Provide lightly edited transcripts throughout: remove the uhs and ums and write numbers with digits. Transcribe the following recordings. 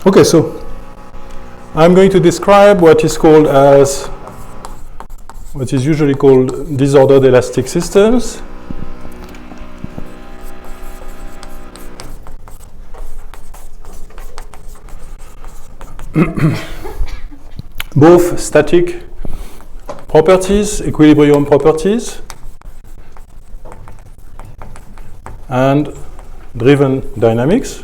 Okay, so I'm going to describe what is usually called disordered elastic systems. Both static properties, equilibrium properties, and driven dynamics.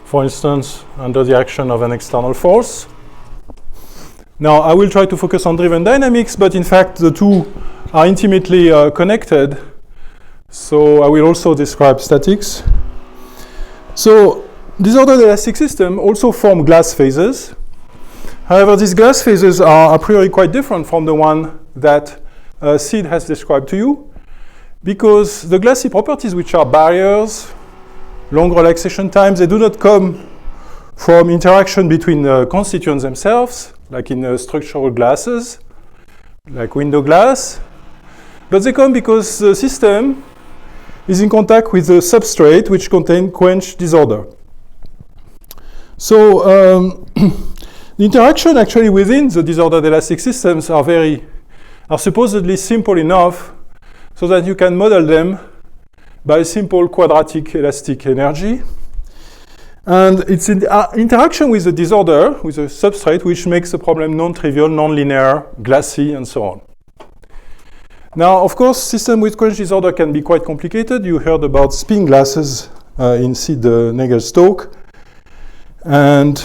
For instance, under the action of an external force. Now, I will try to focus on driven dynamics, but in fact, the two are intimately connected. So I will also describe statics. So disordered elastic systems also form glass phases. However, these glass phases are a priori quite different from the one that Sid has described to you, because the glassy properties, which are barriers, long relaxation times, they do not come from interaction between constituents themselves, like in structural glasses, like window glass, but they come because the system is in contact with the substrate which contains quench disorder. So the interaction actually within the disordered elastic systems are supposedly simple enough so that you can model them by a simple quadratic elastic energy. And it's in the interaction with the disorder, with the substrate, which makes the problem non-trivial, non-linear, glassy, and so on. Now, of course, system with quench disorder can be quite complicated. You heard about spin glasses in Sid Nagel's talk. And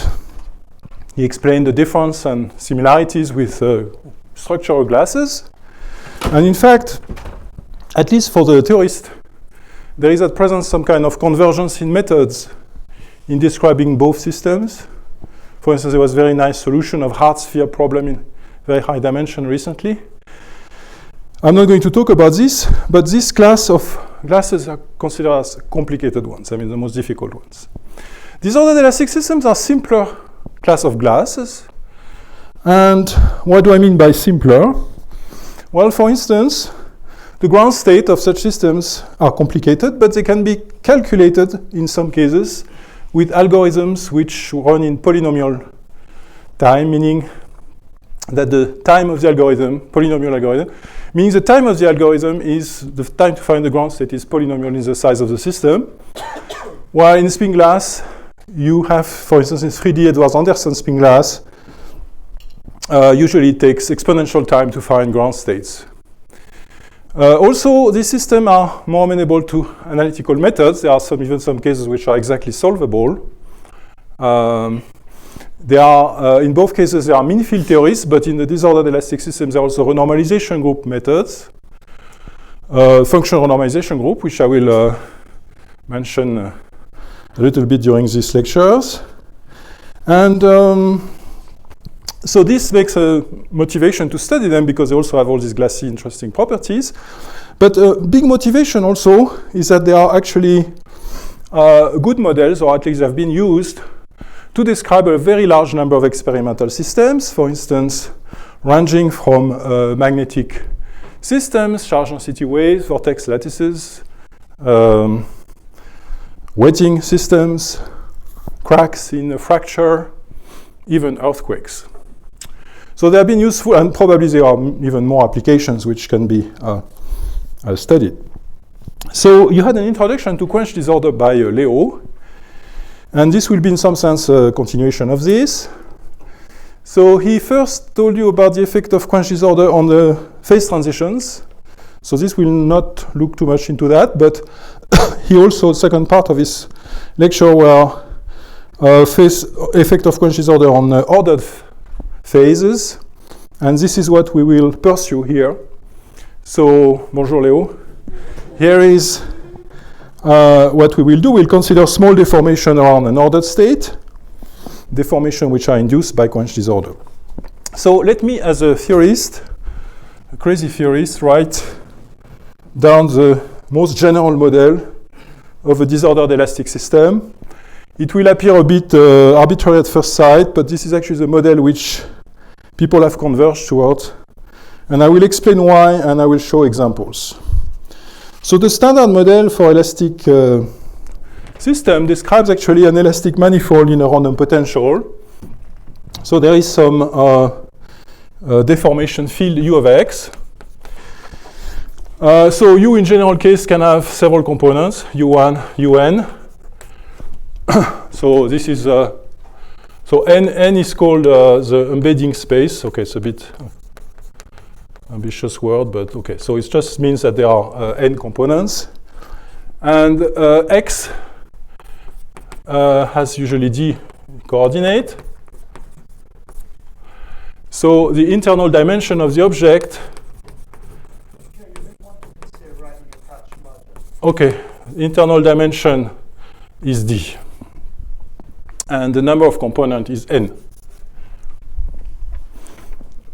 he explained the difference and similarities with structural glasses. And in fact, at least for the theorist, there is at present some kind of convergence in methods in describing both systems. For instance, there was a very nice solution of hard sphere problem in very high dimension recently. I'm not going to talk about this, but this class of glasses are considered as complicated ones, I mean the most difficult ones. Disordered elastic systems are simpler class of glasses. And what do I mean by simpler? Well, for instance, the ground state of such systems are complicated, but they can be calculated in some cases with algorithms which run in polynomial time, meaning that the time of the algorithm, polynomial algorithm, meaning the time of the algorithm is the time to find the ground state is polynomial in the size of the system. While in spin glass, you have, for instance, in 3D Edwards-Anderson spin glass, usually it takes exponential time to find ground states. Also, these systems are more amenable to analytical methods. There are even some cases which are exactly solvable. In both cases, there are mean field theories, but in the disordered elastic systems, there are also renormalization group methods, functional renormalization group, which I will mention a little bit during these lectures. And so this makes a motivation to study them because they also have all these glassy, interesting properties. But a big motivation also is that they are actually good models, or at least have been used to describe a very large number of experimental systems. For instance, ranging from magnetic systems, charge density waves, vortex lattices, wetting systems, cracks in a fracture, even earthquakes. So they have been useful, and probably there are even more applications which can be studied. So you had an introduction to quench disorder by Leo, and this will be in some sense a continuation of this. So he first told you about the effect of quench disorder on the phase transitions. So this will not look too much into that, but he also, second part of his lecture, were effect of quench disorder on ordered phases, and this is what we will pursue here. So, bonjour Léo. Here is what we will do. We'll consider small deformation around an ordered state, deformation which are induced by quench disorder. So let me, as a theorist, a crazy theorist, write down the most general model of a disordered elastic system. It will appear a bit arbitrary at first sight, but this is actually the model which people have converged towards. And I will explain why, and I will show examples. So the standard model for elastic system describes actually an elastic manifold in a random potential. So there is some deformation field U of X. So U in general case can have several components, U1, UN. So this is, so N is called the embedding space. Okay, it's a bit ambitious word, but okay. So it just means that there are N components. And X has usually D coordinate. So the internal dimension of the object. Okay, internal dimension is D. And the number of components is N.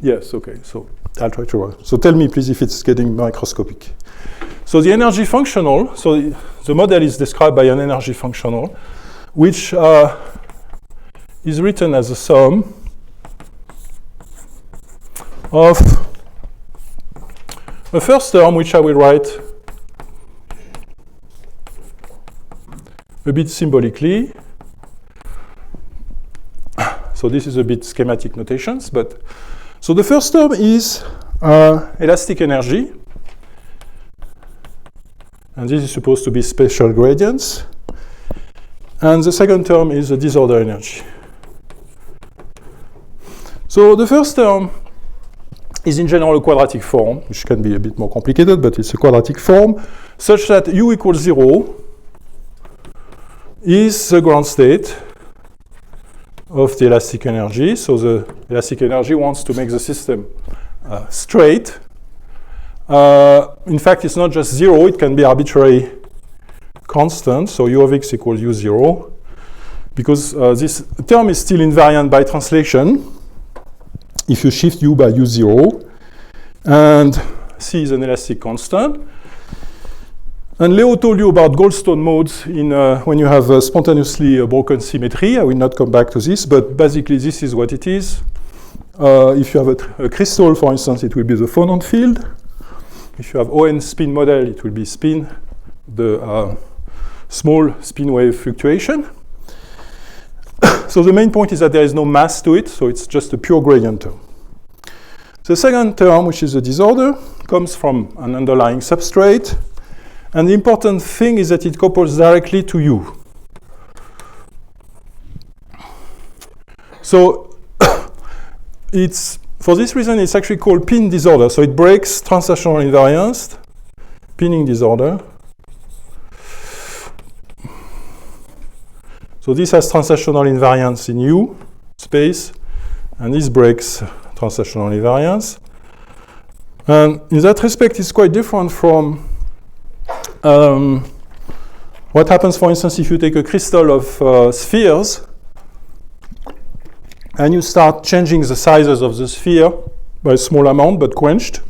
Yes, okay, so I'll try to write. So tell me, please, if it's getting microscopic. So the energy functional, so the model is described by an energy functional, which is written as a sum of the first term, which I will write a bit symbolically. So this is a bit schematic notations, but so the first term is elastic energy, and this is supposed to be spatial gradients, and the second term is the disorder energy. So the first term is in general a quadratic form, which can be a bit more complicated, but it's a quadratic form, such that U equals 0 is the ground state of the elastic energy. So the elastic energy wants to make the system straight. In fact, it's not just 0, it can be arbitrary constant. So U of X equals U0, because this term is still invariant by translation if you shift U by U0. And C is an elastic constant. And Leo told you about Goldstone modes in when you have spontaneously broken symmetry. I will not come back to this, but basically this is what it is. If you have a crystal, for instance, it will be the phonon field. If you have ON spin model, it will be spin, the small spin wave fluctuation. So the main point is that there is no mass to it, so it's just a pure gradient term. The second term, which is the disorder, comes from an underlying substrate. And the important thing is that it couples directly to U. So it's, for this reason, it's actually called pin disorder. So it breaks translational invariance, pinning disorder. So this has translational invariance in U space, and this breaks translational invariance. And in that respect, it's quite different from what happens, for instance, if you take a crystal of spheres and you start changing the sizes of the sphere by a small amount but quenched.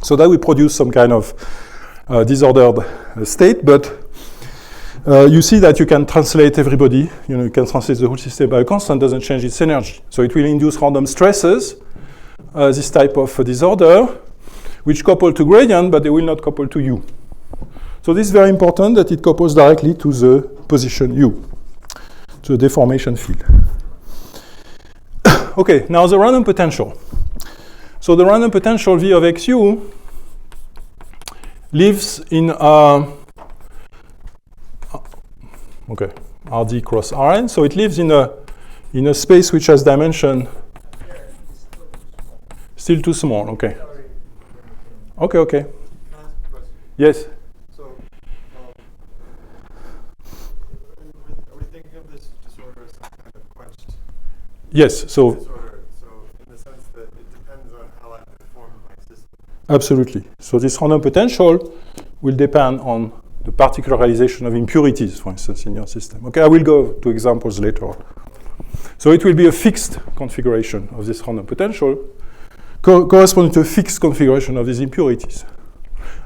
So that will produce some kind of disordered state, but you see that you can translate everybody, you can translate the whole system by a constant, doesn't change its energy. So it will induce random stresses, this type of disorder, which couple to gradient, but they will not couple to U. So this is very important that it couples directly to the position U, to the deformation field. Okay, now the random potential. So the random potential V of XU lives in okay, RD cross Rn. So it lives in a space which has dimension still too small. Okay. Okay, okay. Yes. So, are we thinking of this disorder as kind of quenched? Yes. So. Disorder. So, in the sense that it depends on how I perform my system. Absolutely. So this random potential will depend on the particular realization of impurities, for instance, in your system. Okay, I will go to examples later on. So it will be a fixed configuration of this random potential corresponding to a fixed configuration of these impurities.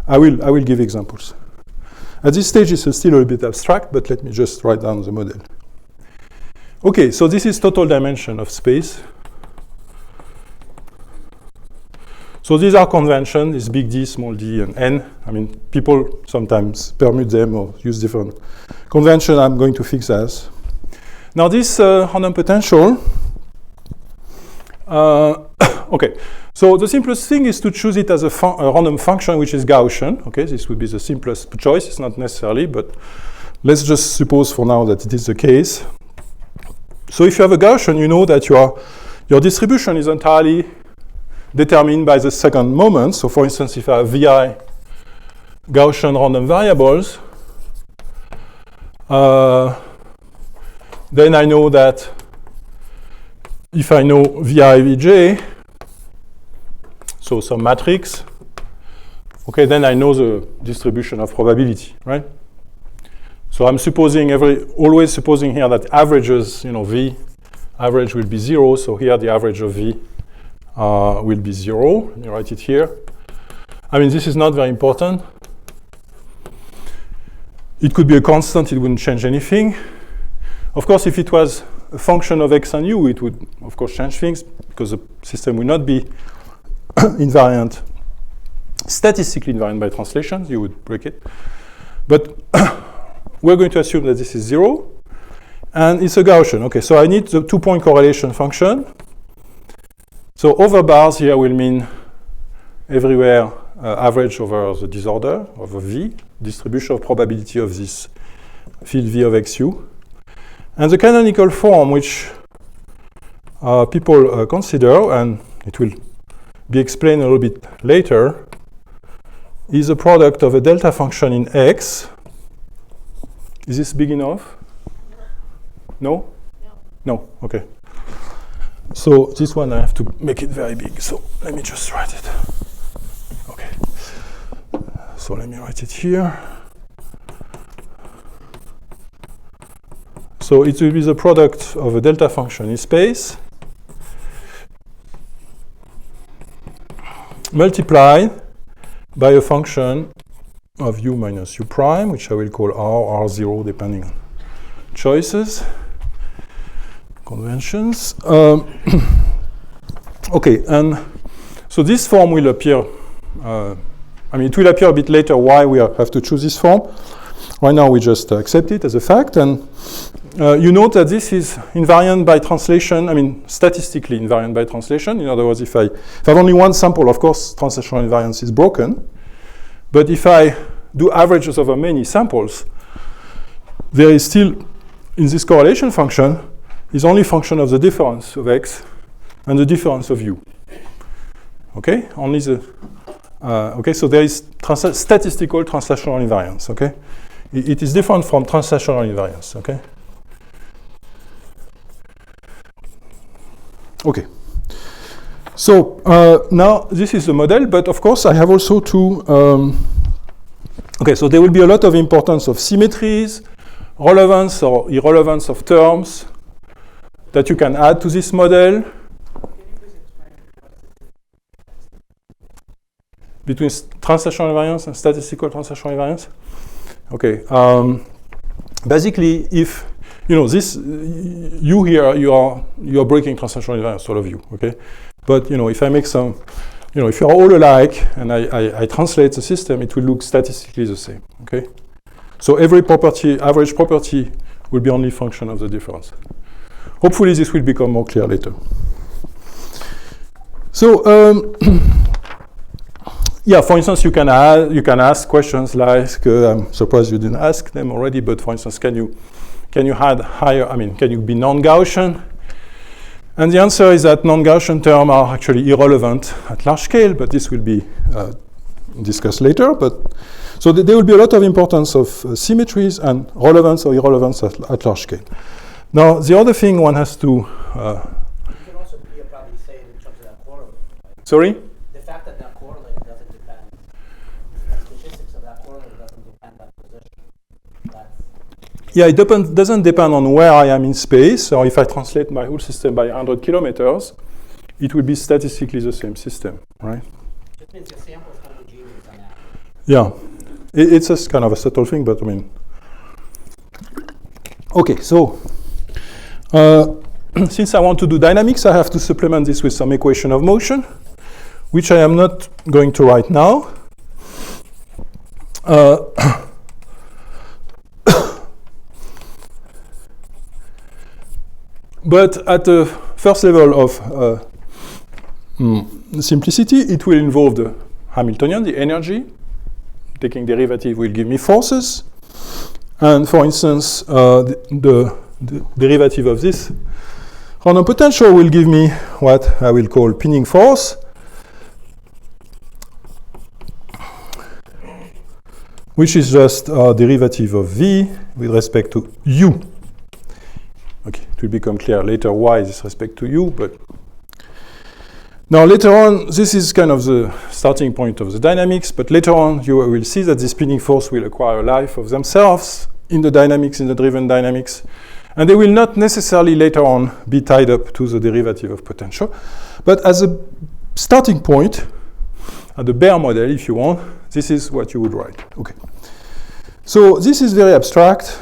I will give examples. At this stage, it's still a little bit abstract, but let me just write down the model. Okay, so this is total dimension of space. So these are conventions, is big D, small d, and n. I mean, people sometimes permute them or use different convention. I'm going to fix as. Now this random potential, okay, so the simplest thing is to choose it as a random function which is Gaussian. Okay, this would be the simplest choice. It's not necessarily, but let's just suppose for now that it is the case. So if you have a Gaussian, you know that your distribution is entirely determined by the second moment. So for instance, if I have VI Gaussian random variables, then I know that if I know VI Vj, so some matrix, okay, then I know the distribution of probability, right? So I'm supposing always supposing here that averages, V average will be 0. So here the average of V will be 0. Let me write it here. I mean, this is not very important. It could be a constant. It wouldn't change anything. Of course, if it was a function of x and u, it would, of course, change things because the system will not be invariant, statistically invariant by translation. You would break it. But we're going to assume that this is 0. And it's a Gaussian. Okay, so I need the 2-point correlation function. So over bars here will mean everywhere average over the disorder of a V, distribution of probability of this field V of xu. And the canonical form which people consider, and it will be explained a little bit later, is a product of a delta function in x. Is this big enough? No? No, okay. So this one I have to make it very big. So let me just write it. Okay. So let me write it here. So it will be the product of a delta function in space multiplied by a function of u minus u prime, which I will call r, r0, depending on choices, conventions. Okay, and so this form will appear, it will appear a bit later why we have to choose this form. Right now we just accept it as a fact, and you note that this is invariant by translation, statistically invariant by translation. In other words, if I have only one sample, of course, translational invariance is broken. But if I do averages over many samples, there is still, in this correlation function, is only function of the difference of x and the difference of u. Okay, only the, okay, so there is statistical translational invariance, okay? It is different from translational invariance, okay? Okay. So now this is the model, but of course I have also to, okay, so there will be a lot of importance of symmetries, relevance or irrelevance of terms that you can add to this model. Between translational invariance and statistical translational invariance? Okay. Basically, if this, you here, you are breaking translational invariance, all of you, okay? But if I make some, if you are all alike and I translate the system, it will look statistically the same, okay? So every property, average property, will be only function of the difference. Hopefully, this will become more clear later. So, yeah, for instance, you can ask questions like, I'm surprised you didn't ask them already, but for instance, can you add higher, can you be non-Gaussian? And the answer is that non-Gaussian terms are actually irrelevant at large scale, but this will be discussed later. But so there will be a lot of importance of symmetries and relevance or irrelevance at large scale. Now, the other thing one has to... you can also probably say it in terms of that correlate. Right? Sorry? The fact that that correlate doesn't depend, the statistics of that correlate doesn't depend on position. Yeah, it doesn't depend on where I am in space, or if I translate my whole system by 100 kilometers, it will be statistically the same system, right? It means your sample is homogeneous on that. Yeah, it's a kind of a subtle thing, but okay, so since I want to do dynamics, I have to supplement this with some equation of motion, which I am not going to write now. But at the first level of simplicity, it will involve the Hamiltonian, the energy. Taking derivative will give me forces. And for instance, the derivative of this random potential will give me what I will call pinning force, which is just a derivative of V with respect to U. Okay, it will become clear later why with respect to U, but now later on, this is kind of the starting point of the dynamics, but later on you will see that this pinning force will acquire a life of themselves in the dynamics, in the driven dynamics, and they will not necessarily later on be tied up to the derivative of potential. But as a starting point, at the bare model, if you want, this is what you would write. Okay. So this is very abstract,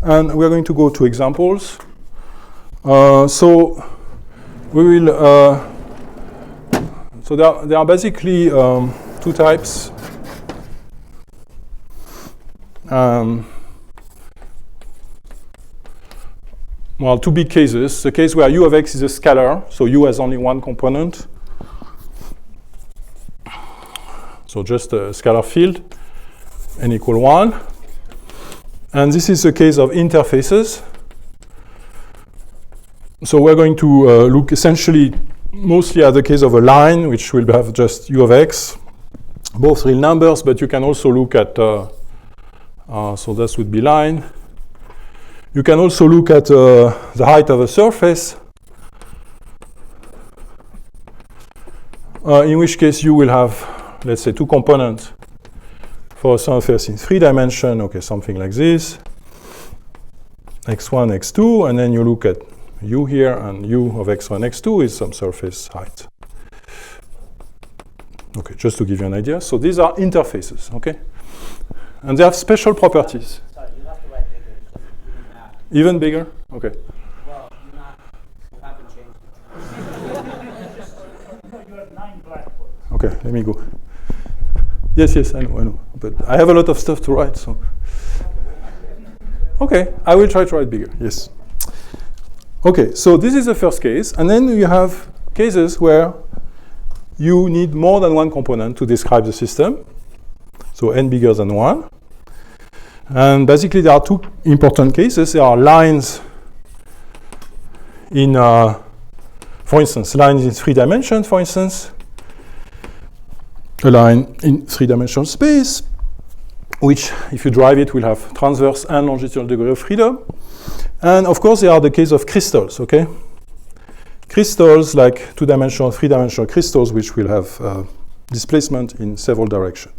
and we're going to go to examples. So we will. So there are basically two types. Well, two big cases. The case where U of x is a scalar, so U has only one component. So just a scalar field, n equal 1. And this is a case of interfaces. So we're going to look essentially mostly at the case of a line, which will have just U of x, both real numbers, but you can also look at, so this would be line. You can also look at the height of a surface, in which case you will have, let's say, two components for a surface in 3 dimensions, okay, something like this, x1, x2, and then you look at U here, and U of x1, x2 is some surface height. Okay, just to give you an idea. So these are interfaces, okay? And they have special properties. Sorry, you have to write bigger. Even bigger? Okay. Well, you haven't changed it. You have 9 blackboards. Okay, let me go. Yes, I know. But I have a lot of stuff to write, so. Okay, I will try to write bigger, yes. Okay, so this is the first case, and then you have cases where you need more than one component to describe the system, so n bigger than 1. And basically there are two important cases. There are lines in, for instance, lines in 3 dimensions, for instance, a line in 3-dimensional space, which, if you drive it, will have transverse and longitudinal degree of freedom. And of course, there are the case of crystals, okay? Crystals like 2-dimensional, 3-dimensional crystals, which will have displacement in several directions.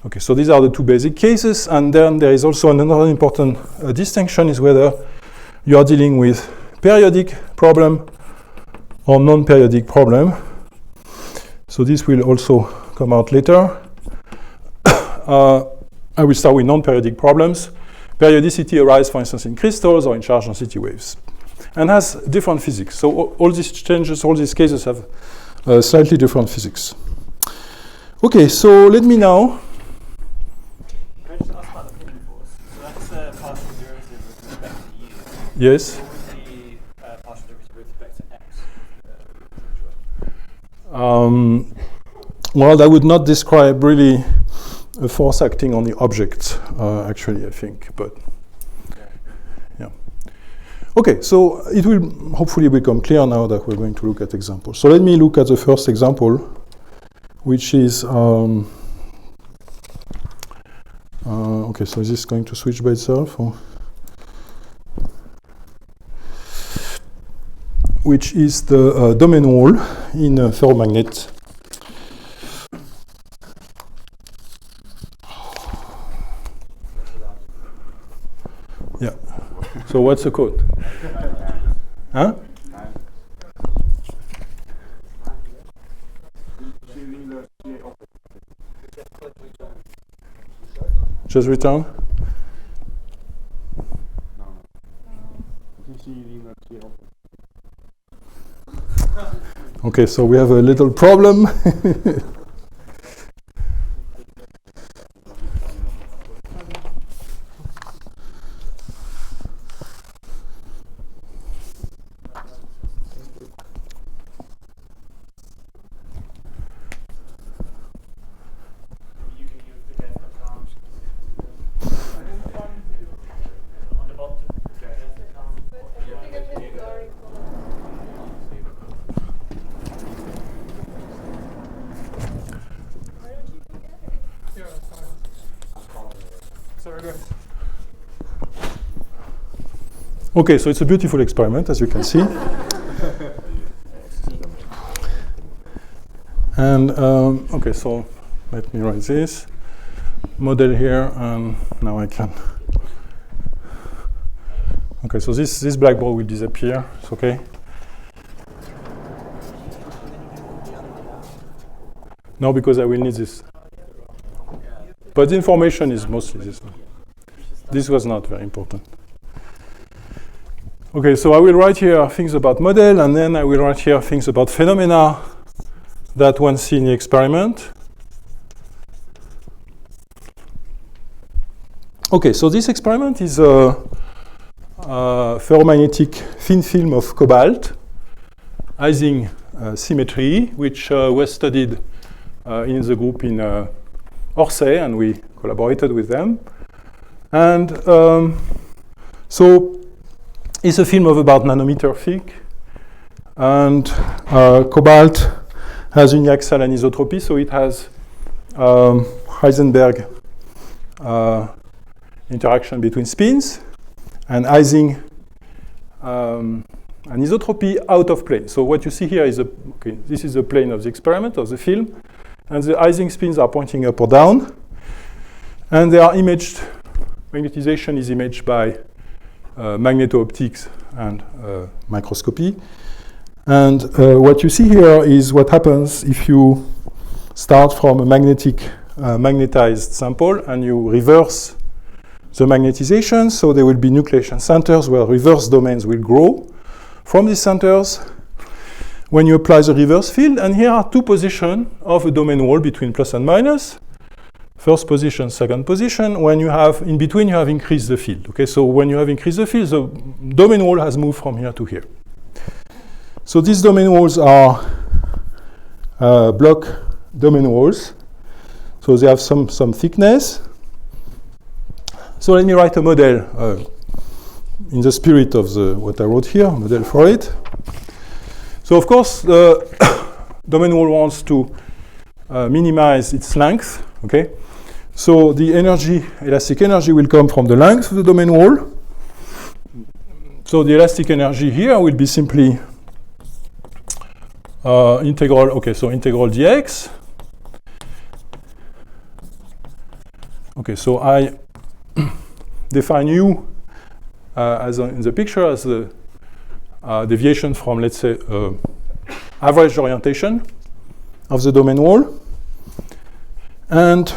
Okay, so these are the two basic cases. And then there is also another important distinction is whether you are dealing with periodic problem or non-periodic problem. So this will also come out later. I will start with non-periodic problems. Periodicity arises, for instance, in crystals or in charge density waves, and has different physics. So all these changes, all these cases have slightly different physics. Okay, so let me now. Can I just ask about the pinning force? So that's partial derivative with respect to U. Yes. What was the partial derivative with respect to x? Well, that would not describe really a force acting on the object, actually, I think, but yeah. Okay, so it will hopefully become clear now that we're going to look at examples. So let me look at the first example, which is, okay, so is this going to switch by itself? Or? Which is the domain wall in a ferromagnet. Yeah. So what's the code? Huh? Just return? Okay, so we have a little problem. You can use the get account. On the bottom, get account. Yeah, that's fine. Sorry, guys. Okay, so it's a beautiful experiment, as you can see. And okay, so let me write this model here, and now I can. Okay, so this blackboard will disappear. It's okay. No, because I will need this. But the information is mostly this one. This was not very important. Okay, so I will write here things about model, and then I will write here things about phenomena that one see in the experiment. Okay, so this experiment is a ferromagnetic thin film of cobalt, Ising symmetry, which was studied in the group in Orsay, and we collaborated with them. And so it's a film of about nanometer thick, and cobalt has uniaxial anisotropy, so it has Heisenberg interaction between spins, and Ising anisotropy out of plane. So what you see here is this is the plane of the experiment, of the film, and the Ising spins are pointing up or down, and they are imaged. Magnetization is imaged by magneto-optics and microscopy. And what you see here is what happens if you start from a magnetized sample and you reverse the magnetization. So there will be nucleation centers where reverse domains will grow from these centers when you apply the reverse field. And here are two positions of a domain wall between plus and minus. First position, second position. When you have, in between, you have increased the field. Okay, so when you have increased the field, the domain wall has moved from here to here. So these domain walls are block domain walls. So they have some thickness. So let me write a model in the spirit of what I wrote here, a model for it. So of course, the domain wall wants to minimize its length. Okay. So the energy, elastic energy, will come from the length of the domain wall. So the elastic energy here will be simply integral. Okay, so integral dx. Okay, so I define u as in the picture as the deviation from, let's say, average orientation of the domain wall, and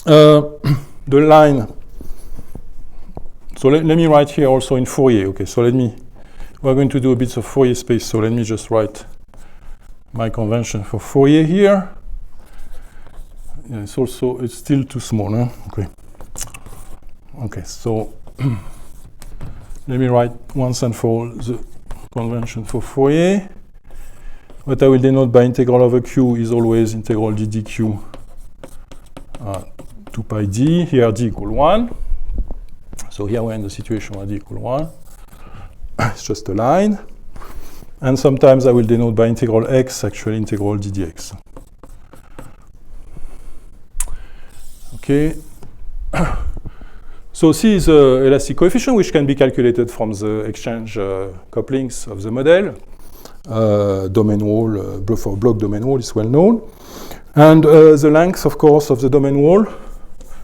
the line. So let me write here also in Fourier. Okay, so we're going to do a bit of Fourier space. So let me just write my convention for Fourier here. Yeah, it's still too small. Huh? Okay. Okay, so let me write once and for all the convention for Fourier. What I will denote by integral over q is always integral d dq 2 pi d. Here d equal 1. So here we're in the situation where d equal 1. It's just a line. And sometimes I will denote by integral x, actually integral d dx. Okay. So C is the elastic coefficient, which can be calculated from the exchange couplings of the model. Domain wall, for block domain wall is well known. And the length, of course, of the domain wall.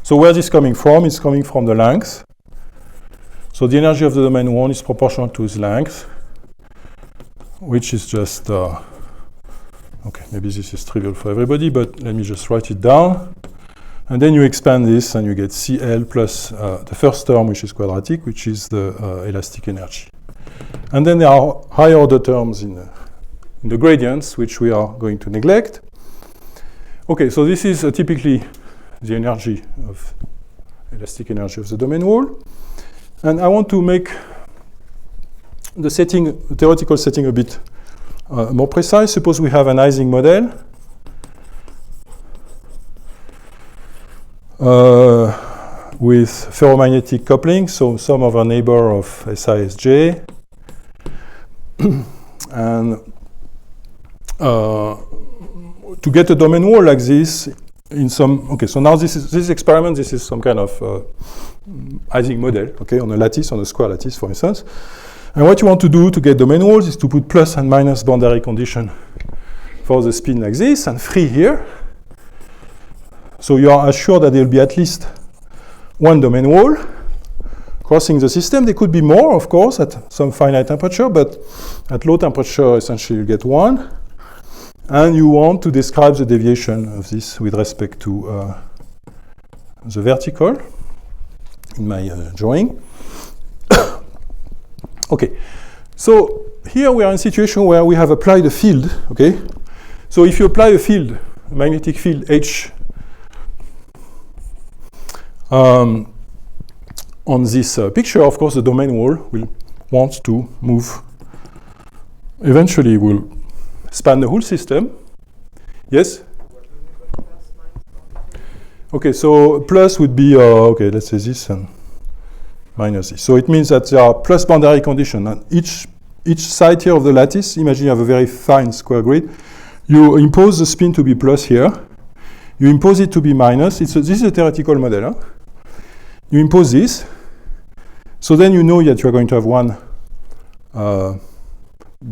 So where is this coming from? It's coming from the length. So the energy of the domain wall is proportional to its length, which is just, okay, maybe this is trivial for everybody, but let me just write it down. And then you expand this and you get CL plus the first term, which is quadratic, which is the elastic energy. And then there are higher order terms in in the gradients, which we are going to neglect. Okay, so this is typically the energy of elastic energy of the domain wall. And I want to make the setting, theoretical setting, a bit more precise. Suppose we have an Ising model with ferromagnetic coupling, so some of our neighbor of SISJ. And to get a domain wall like this in some, okay, so now this experiment, this is some kind of Ising model, okay, on a lattice, on a square lattice, for instance. And what you want to do to get domain walls is to put plus and minus boundary condition for the spin like this, and free here. So you are assured that there will be at least one domain wall crossing the system. There could be more, of course, at some finite temperature, but at low temperature, essentially, you get one. And you want to describe the deviation of this with respect to the vertical in my drawing. Okay, so here we are in a situation where we have applied a field, okay? So if you apply a field, a magnetic field H, on this picture, of course, the domain wall will want to move. Eventually, will span the whole system. Yes? Okay, so plus would be, okay, let's say this and minus this. So it means that there are plus boundary condition. And each side here of the lattice, imagine you have a very fine square grid. You impose the spin to be plus here. You impose it to be minus. This is a theoretical model. Huh? You impose this. So then you know that you are going to have one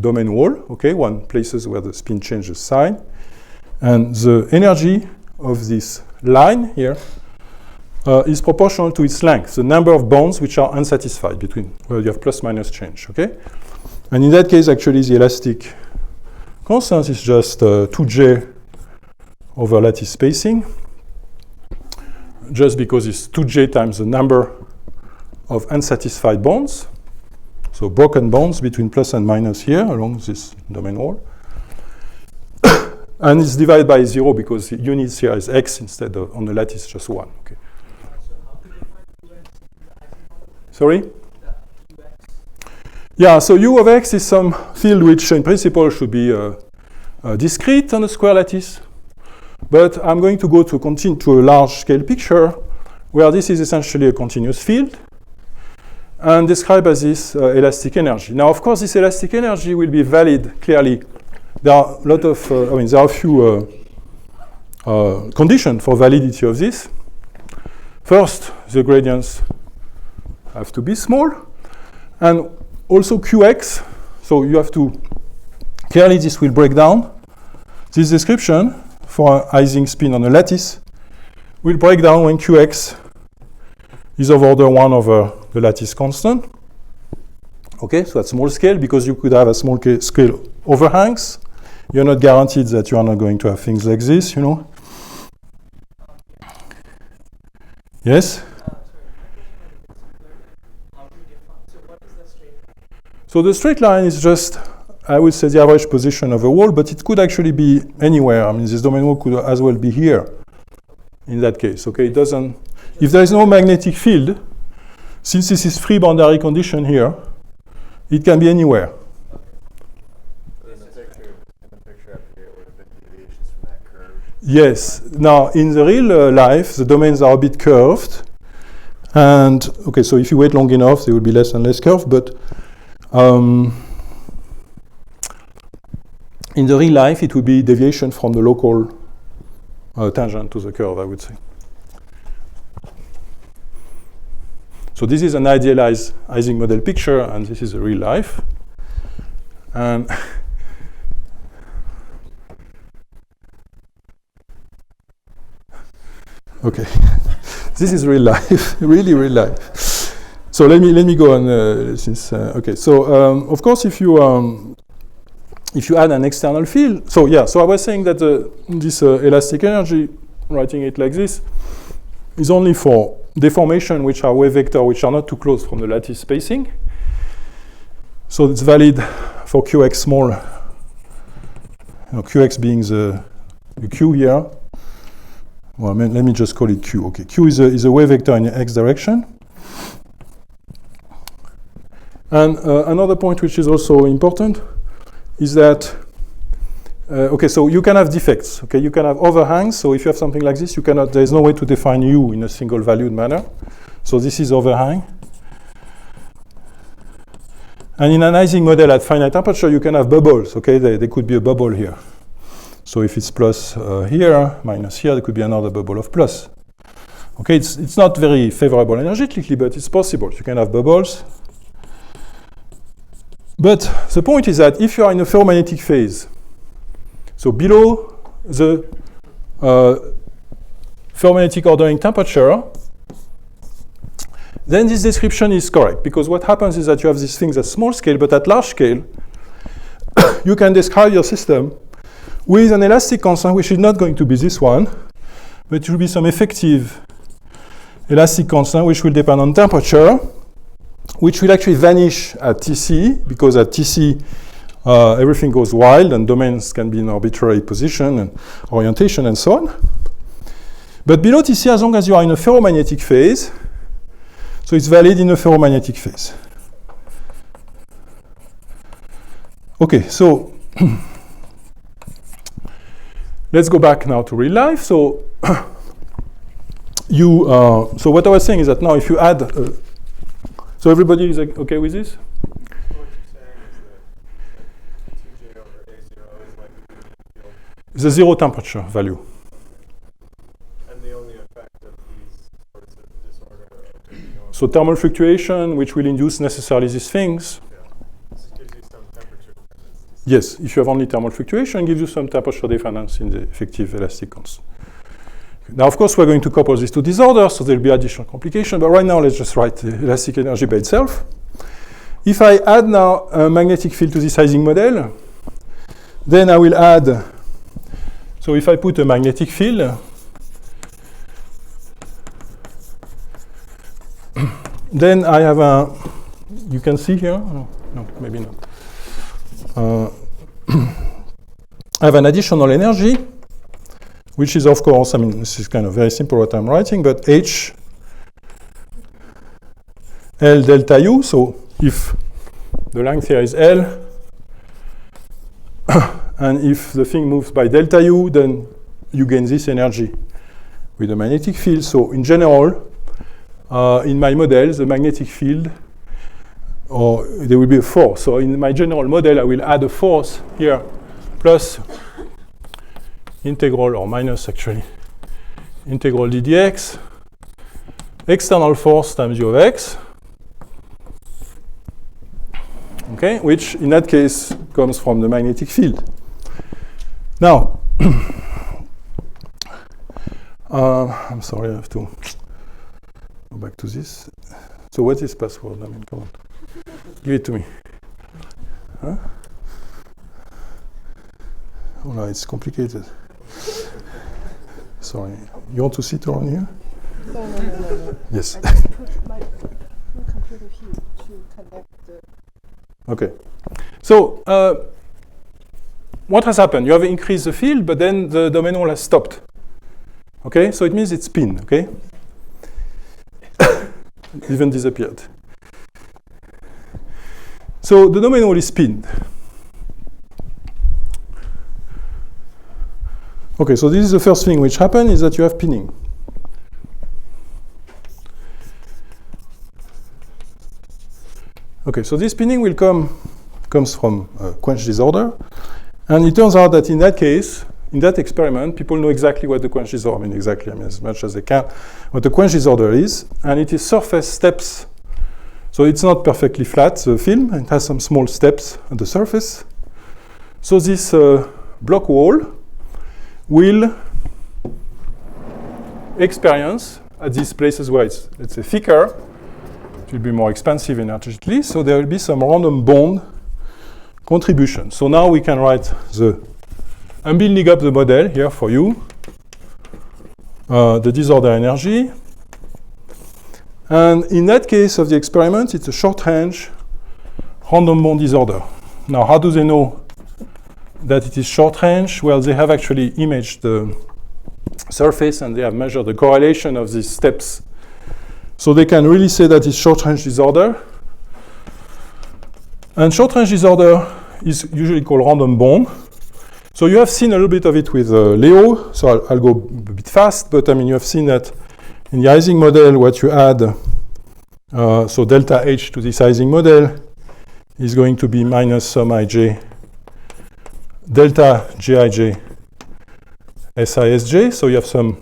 domain wall, okay, one places where the spin changes sign. And the energy of this line here is proportional to its length, the number of bonds which are unsatisfied between where you have plus minus change, okay? And in that case, actually, the elastic constant is just 2J over lattice spacing, just because it's 2J times the number of unsatisfied bonds, so broken bonds between plus and minus here along this domain wall. And it's divided by 0 because the units here is x instead of on the lattice just 1. Okay. Sorry? Yeah, so U of x is some field which in principle should be discrete on a square lattice. But I'm going to go to a large scale picture where this is essentially a continuous field and described as this elastic energy. Now, of course, this elastic energy will be valid clearly. There are a lot of, there are a few conditions for validity of this. First, the gradients have to be small, and also Qx. So you have to, clearly this will break down. This description for Ising spin on a lattice will break down when Qx is of order 1 over the lattice constant. Okay, so at small scale, because you could have a small scale overhangs. You're not guaranteed that you are not going to have things like this, you know. Yes? So the straight line is just, I would say, the average position of a wall, but it could actually be anywhere. I mean, this domain wall could as well be here in that case. Okay, it doesn't, if there is no magnetic field, since this is free boundary condition here, it can be anywhere. Yes. Now, in the real life, the domains are a bit curved. And, okay, so if you wait long enough, they will be less and less curved. But in the real life, it would be deviation from the local tangent to the curve, I would say. So this is an idealized Ising model picture, and this is the real life. And okay, this is real life, really real life. So let me go on. Okay, so of course, if you add an external field, so yeah, so I was saying that this elastic energy, writing it like this, is only for deformation which are wave vector which are not too close from the lattice spacing. So it's valid for Qx small Qx being the Q here. Well, let me just call it Q. Okay, Q is a wave vector in the x direction. And another point which is also important is that, okay, so you can have defects. Okay, you can have overhangs. So if you have something like this, there is no way to define U in a single valued manner. So this is overhang. And in an Ising model at finite temperature, you can have bubbles. Okay, there could be a bubble here. So if it's plus here, minus here, there could be another bubble of plus. Okay, it's not very favorable energetically, but it's possible. You can have bubbles. But the point is that if you are in a ferromagnetic phase, so below the ferromagnetic ordering temperature, then this description is correct, because what happens is that you have these things at small scale, but at large scale, you can describe your system with an elastic constant, which is not going to be this one, but it will be some effective elastic constant, which will depend on temperature, which will actually vanish at Tc, because at Tc, everything goes wild, and domains can be in arbitrary position and orientation and so on. But below Tc, as long as you are in a ferromagnetic phase, so it's valid in a ferromagnetic phase. Okay, so let's go back now to real life. So so what I was saying is that now if you add, so everybody is okay with this? What you're saying is that 2J over A0 is like the field. The zero temperature value. And the only effect of these sorts of disorder of So thermal fluctuation, which will induce necessarily these things. this gives you some temperature dependence. Yes, if you have only thermal fluctuation, it gives you some temperature dependence in the effective elastic constant. Now, of course, we're going to couple these two disorders, so there'll be additional complication. But right now, let's just write the elastic energy by itself. If I add now a magnetic field to this Ising model, then I will add, so if I put a magnetic field, then I have a, you can see here, no, maybe not. I have an additional energy, which is, of course, I mean, this is kind of very simple what I'm writing, but H L delta U. So if the length here is L, and if the thing moves by delta U, then you gain this energy with the magnetic field. So in general, in my model, the magnetic field, or there will be a force. So in my general model, I will add a force here plus integral, or minus actually, integral d dx, external force times u of x, okay, which in that case comes from the magnetic field. Now, I'm sorry, I have to go back to this. So what is password? I mean, come on, give it to me. Huh? Oh no, it's complicated. Sorry, you want to sit around here? No. Yes. I just put my computer here to connect the. Okay. So what has happened? You have increased the field, but then the domain wall has stopped. Okay, so it means it's spin. Okay, it even disappeared. So the domain wall is spinned. Okay, so this is the first thing which happened, is that you have pinning. Okay, so this pinning will comes from quench disorder, and it turns out that in that case, in that experiment, people know exactly what the quench disorder, I mean as much as they can, what the quench disorder is, and it is surface steps. So it's not perfectly flat, the film, it has some small steps at the surface. So this block wall will experience at these places where it's, let's say, thicker, it will be more expansive energetically, so there will be some random bond contribution. So now we can write I'm building up the model here for you, the disorder energy, and in that case of the experiment, it's a short range random bond disorder. Now, how do they know that it is short range? Well, they have actually imaged the surface and they have measured the correlation of these steps. So they can really say that it's short range disorder. And short range disorder is usually called random bond. So you have seen a little bit of it with Leo, so I'll go a bit fast, but I mean, you have seen that in the Ising model, what you add, so delta H to this Ising model is going to be minus some ij, delta Jij SISJ, so you have some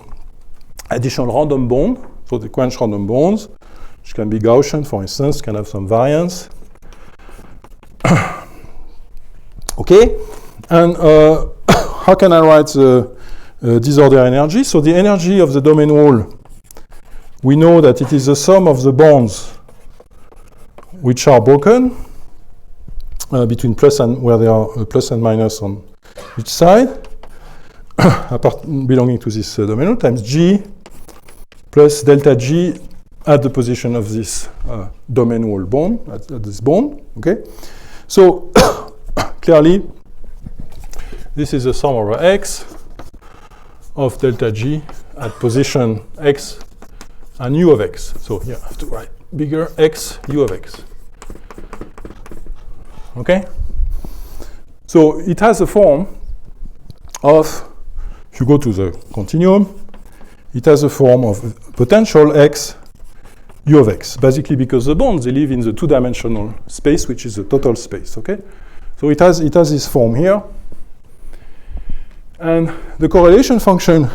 additional random bond, so the quench random bonds, which can be Gaussian, for instance, can have some variance. Okay, and how can I write the disorder energy? So the energy of the domain wall, we know that it is the sum of the bonds which are broken between plus and where there are plus and minus on each side, belonging to this domain wall, times G plus delta G at the position of this domain wall bond, at this bond. Okay, so clearly, this is the sum over x of delta G at position x and u of x. So here I have to write bigger x, u of x. Okay? So it has a form of, if you go to the continuum, it has a form of potential x, u of x, basically because the bonds, they live in the two-dimensional space, which is the total space. Okay? So it has this form here. And the correlation function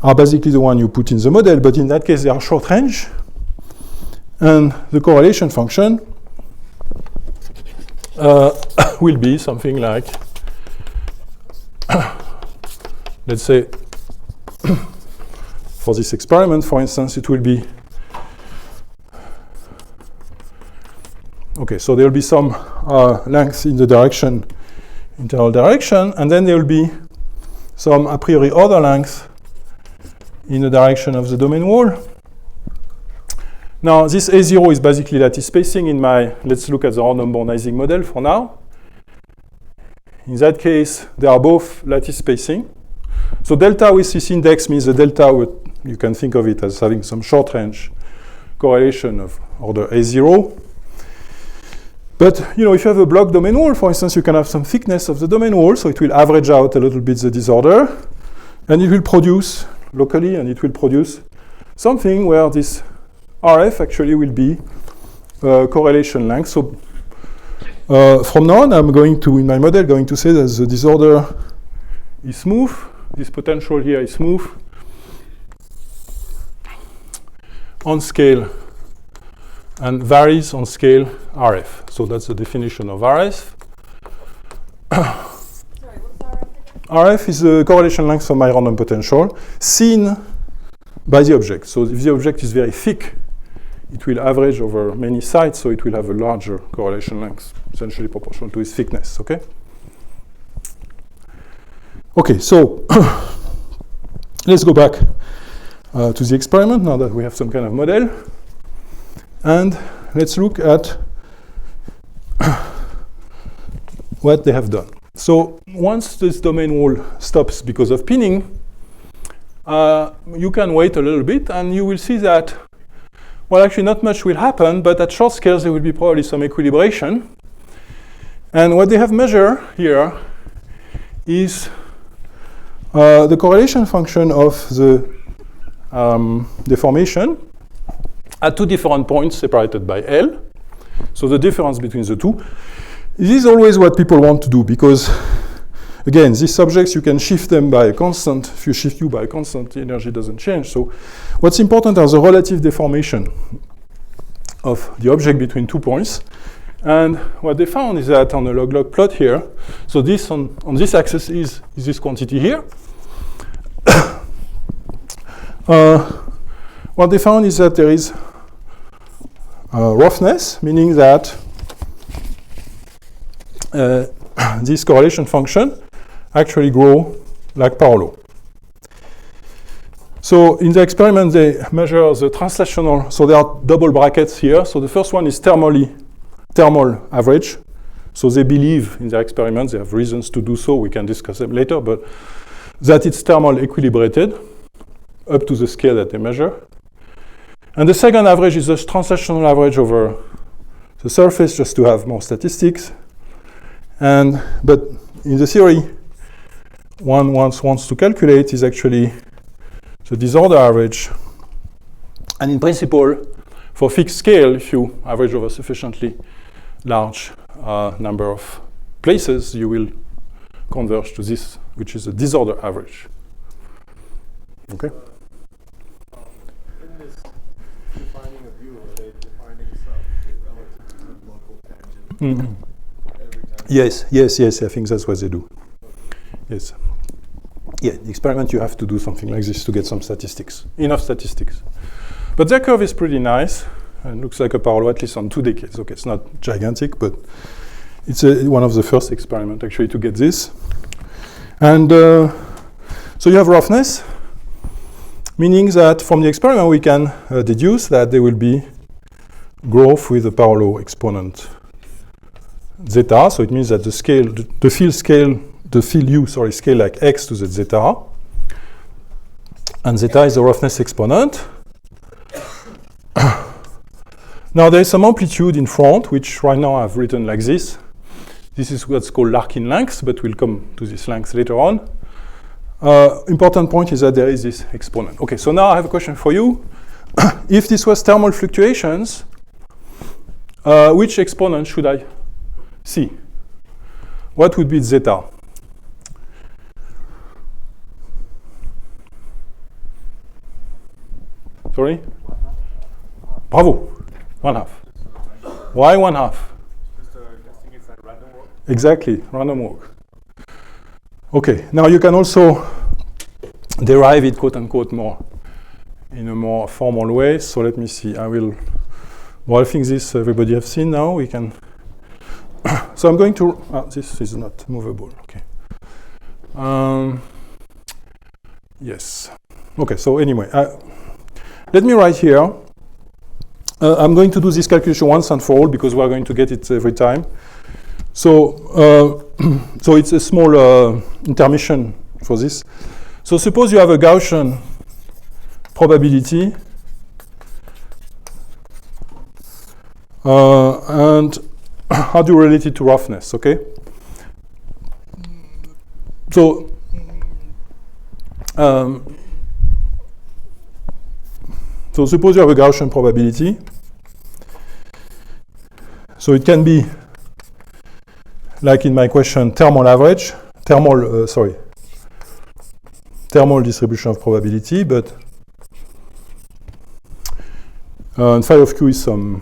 are basically the one you put in the model, but in that case they are short range. And the correlation function will be something like, let's say, for this experiment, for instance, it will be, okay, so there will be some length in the direction, internal direction, and then there will be some a priori other length in the direction of the domain wall. Now, this A0 is basically lattice spacing in my, let's look at the random bond Ising model for now. In that case, they are both lattice spacing. So delta with this index means the delta, you can think of it as having some short range correlation of order A0. But you know, if you have a block domain wall, for instance, you can have some thickness of the domain wall, so it will average out a little bit the disorder, and it will produce locally, and it will produce something where this RF actually will be correlation length. So from now on, I'm going to, in my model, going to say that the disorder is smooth. This potential here is smooth on scale and varies on scale RF. So that's the definition of RF. Sorry, what's RF again? RF is the correlation length of my random potential seen by the object. So if the object is very thick, it will average over many sites, so it will have a larger correlation length, essentially proportional to its thickness, okay? Okay, so let's go back to the experiment now that we have some kind of model. And let's look at what they have done. So once this domain wall stops because of pinning, you can wait a little bit and you will see that, well, actually not much will happen, but at short scales there will be probably some equilibration. And what they have measured here is the correlation function of the deformation at two different points separated by L. So the difference between the two. This is always what people want to do because, again, these subjects, you can shift them by a constant. If you shift U by a constant, the energy doesn't change. So what's important are the relative deformation of the object between 2 points. And what they found is that on a log-log plot here, so this on this axis is this quantity here. What they found is that there is roughness, meaning that this correlation function actually grow like parallel. So in the experiment, they measure the translational. So there are double brackets here. So the first one is thermal average. So they believe in their experiments, they have reasons to do so, we can discuss them later, but that it's thermal equilibrated up to the scale that they measure. And the second average is a translational average over the surface, just to have more statistics. But in the theory, one wants to calculate is actually the disorder average. And in principle, for fixed scale, if you average over sufficiently large number of places, you will converge to this, which is a disorder average. Okay? In this defining a view, are they defining stuff relative to the local tangent every time? Yes, I think that's what they do. Yes. Yeah, the experiment you have to do something like this to get some statistics, enough statistics. But their curve is pretty nice. It looks like a parallel at least on 2 decades. Okay, it's not gigantic, but it's one of the first experiments actually to get this. And so you have roughness, meaning that from the experiment we can deduce that there will be growth with a parallel exponent zeta. So it means that the scale, the field u, scale like x to the zeta. And zeta is the roughness exponent. Now there is some amplitude in front, which right now I've written like this. This is what's called Larkin length, but we'll come to this length later on. Important point is that there is this exponent. Okay, so now I have a question for you. If this was thermal fluctuations, which exponent should I see? What would be zeta? Sorry? Bravo. 1/2. Why 1/2? Just guessing it's like random walk? Exactly, random walk. Okay, now you can also derive it, quote unquote, more in a more formal way. So let me see. I think this everybody have seen now. We can. So I'm going to. This is not movable. Okay. Yes. Okay. So anyway, let me write here. I'm going to do this calculation once and for all because we're going to get it every time. So, so it's a small intermission for this. So suppose you have a Gaussian probability, and how do you relate it to roughness? Okay. So. So suppose you have a Gaussian probability. So it can be, like in my question, thermal average, thermal distribution of probability, but phi of q is some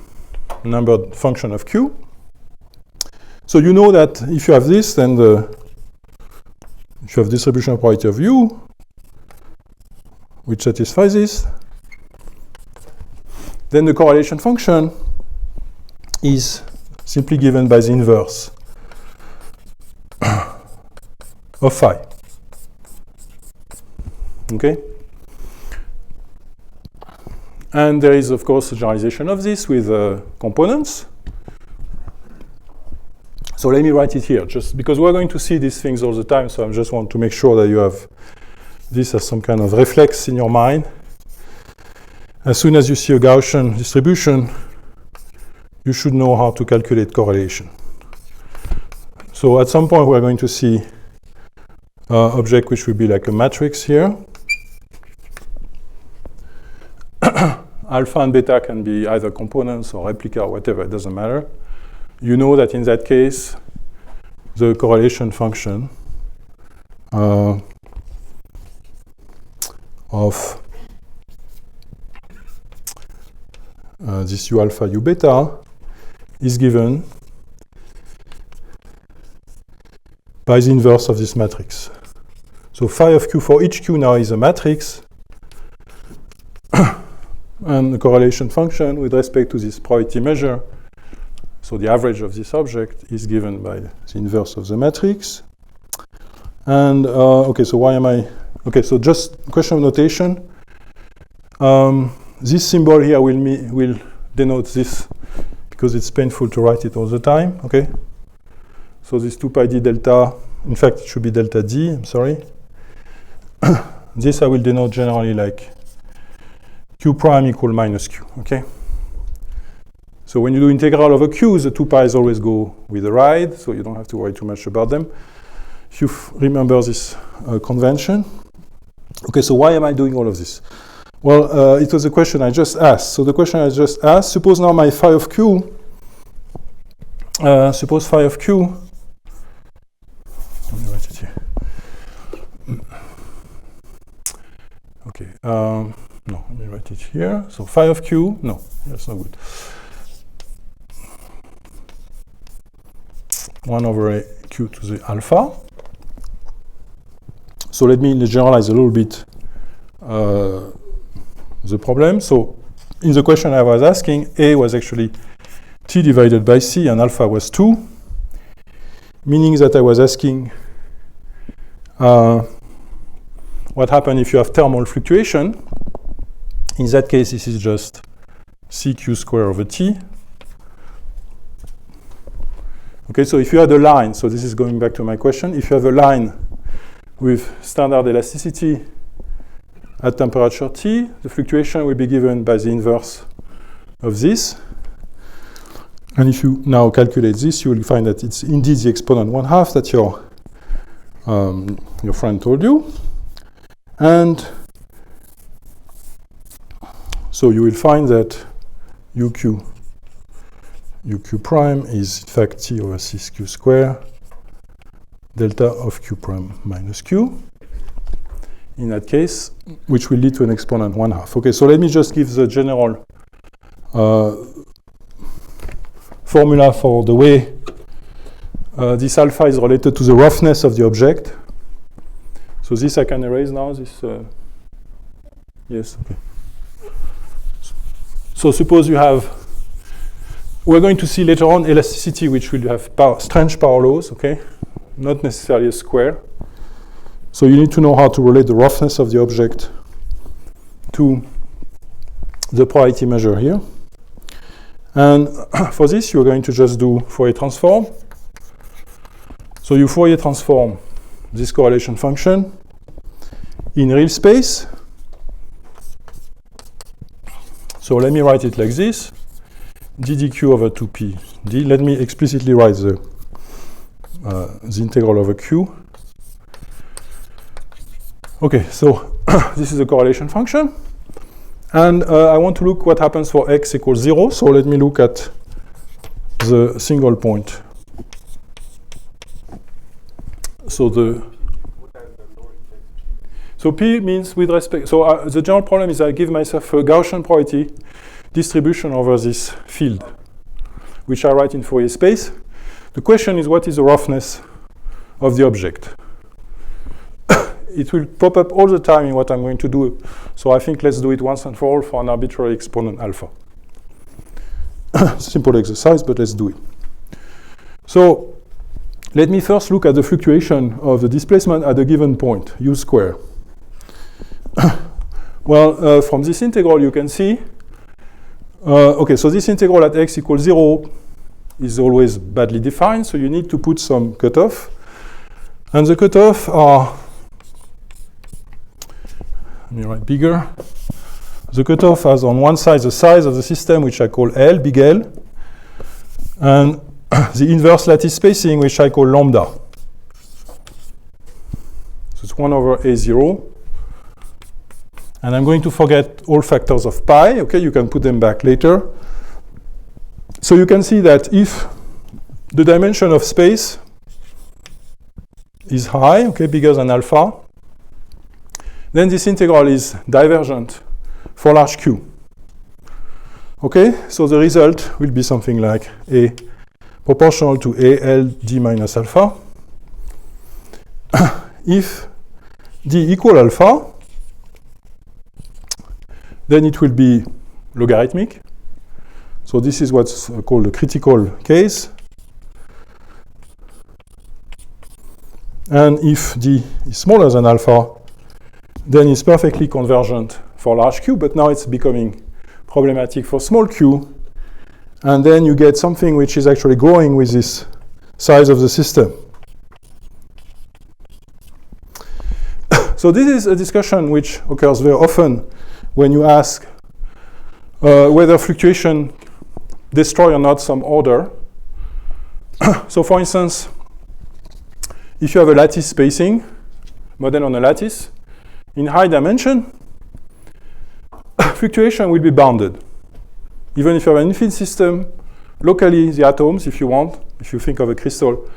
numbered function of q. So you know that if you have this, then if you have distribution of probability of u, which satisfies this, then the correlation function is simply given by the inverse of phi. Okay? And there is, of course, a generalization of this with components. So let me write it here, just because we're going to see these things all the time, so I just want to make sure that you have this as some kind of reflex in your mind. As soon as you see a Gaussian distribution, you should know how to calculate correlation. So at some point, we're going to see an object which will be like a matrix here. Alpha and beta can be either components or replica or whatever, it doesn't matter. You know that in that case, the correlation function of this u alpha u beta is given by the inverse of this matrix. So phi of q for each q now is a matrix, and the correlation function with respect to this probability measure, so the average of this object, is given by the inverse of the matrix. And okay, so why am I? Okay, so just question of notation. This symbol here will denote this because it's painful to write it all the time. Okay, So this 2 pi d delta, in fact, it should be delta d, I'm sorry. This I will denote generally like q prime equal minus q, okay? So when you do integral over q, the 2 pi's always go with the ride, so you don't have to worry too much about them. If you remember this convention. Okay, so why am I doing all of this? Well, it was a question I just asked. So the question I just asked, suppose now my phi of q, suppose phi of q, let me write it here. Okay, no, let me write it here. So phi of q, no, that's not good. 1 over a q to the alpha. So let me generalize a little bit the problem. So in the question I was asking, A was actually T divided by C and alpha was 2, meaning that I was asking what happens if you have thermal fluctuation. In that case, this is just CQ square over T. Okay, so if you had a line, so this is going back to my question, if you have a line with standard elasticity at temperature T, the fluctuation will be given by the inverse of this. And if you now calculate this, you will find that it's indeed the exponent 1/2 that your friend told you. And so you will find that UQ prime is in fact T over 6Q square delta of Q prime minus Q, in that case, which will lead to an exponent 1/2. Okay, so let me just give the general formula for the way this alpha is related to the roughness of the object. So this I can erase now, this, yes, okay. So suppose you have, we're going to see later on elasticity which will have strange power laws, okay? Not necessarily a square. So you need to know how to relate the roughness of the object to the probability measure here. And for this, you're going to just do Fourier transform. So you Fourier transform this correlation function in real space. So let me write it like this. d dq over 2p d. Let me explicitly write the integral over q. Okay, so this is a correlation function. And I want to look what happens for x equals 0. So let me look at the single point. So P means with respect, so the general problem is I give myself a Gaussian probability distribution over this field, which I write in Fourier space. The question is, what is the roughness of the object? It will pop up all the time in what I'm going to do. So I think let's do it once and for all for an arbitrary exponent alpha. Simple exercise, but let's do it. So let me first look at the fluctuation of the displacement at a given point, u square. Well, from this integral you can see, okay, so this integral at x equals 0 is always badly defined, so you need to put some cutoff. And the cutoff are, let me write bigger. The cutoff has on one side the size of the system, which I call L, big L, and the inverse lattice spacing, which I call lambda. So it's 1 over A0. And I'm going to forget all factors of pi. Okay, you can put them back later. So you can see that if the dimension of space is high, okay, bigger than alpha, then this integral is divergent for large Q. Okay, so the result will be something like A proportional to AL d minus alpha. If d equal alpha, then it will be logarithmic. So this is what's called a critical case. And if d is smaller than alpha, then it's perfectly convergent for large Q, but now it's becoming problematic for small q. And then you get something which is actually growing with this size of the system. So this is a discussion which occurs very often when you ask whether fluctuation destroy or not some order. So for instance, if you have a lattice spacing, model on a lattice, in high dimension, fluctuation will be bounded. Even if you have an infinite system, locally the atoms, if you want, if you think of a crystal,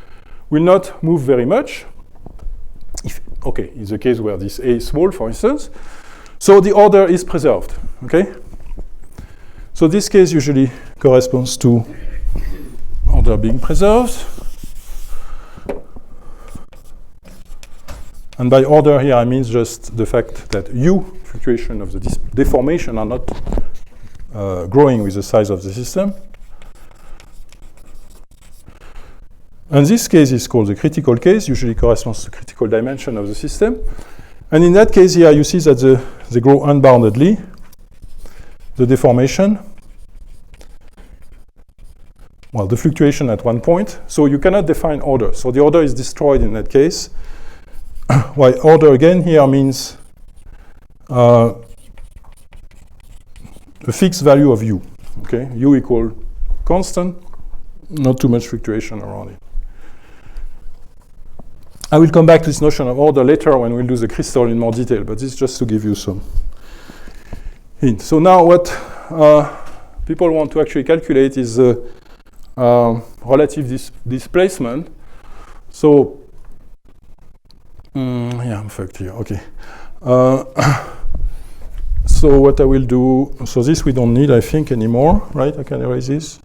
will not move very much. Okay, it's the case where this A is small, for instance. So the order is preserved, okay? So this case usually corresponds to order being preserved. And by order here, I mean just the fact that U, fluctuation of the deformation, are not growing with the size of the system. And this case is called the critical case, usually corresponds to critical dimension of the system. And in that case here, you see that they grow unboundedly, the deformation. Well, the fluctuation at one point. So you cannot define order. So the order is destroyed in that case. While order again here means a fixed value of U. Okay, U equal constant, not too much fluctuation around it. I will come back to this notion of order later when we'll do the crystal in more detail, but this is just to give you some hint. So now what people want to actually calculate is relative displacement. So, yeah, I'm fucked here, okay. So what I will do, so this we don't need, I think, anymore, right? I can erase this.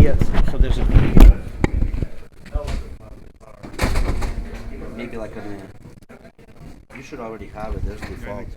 Yeah, so there's a maybe like you should already have it. There's default.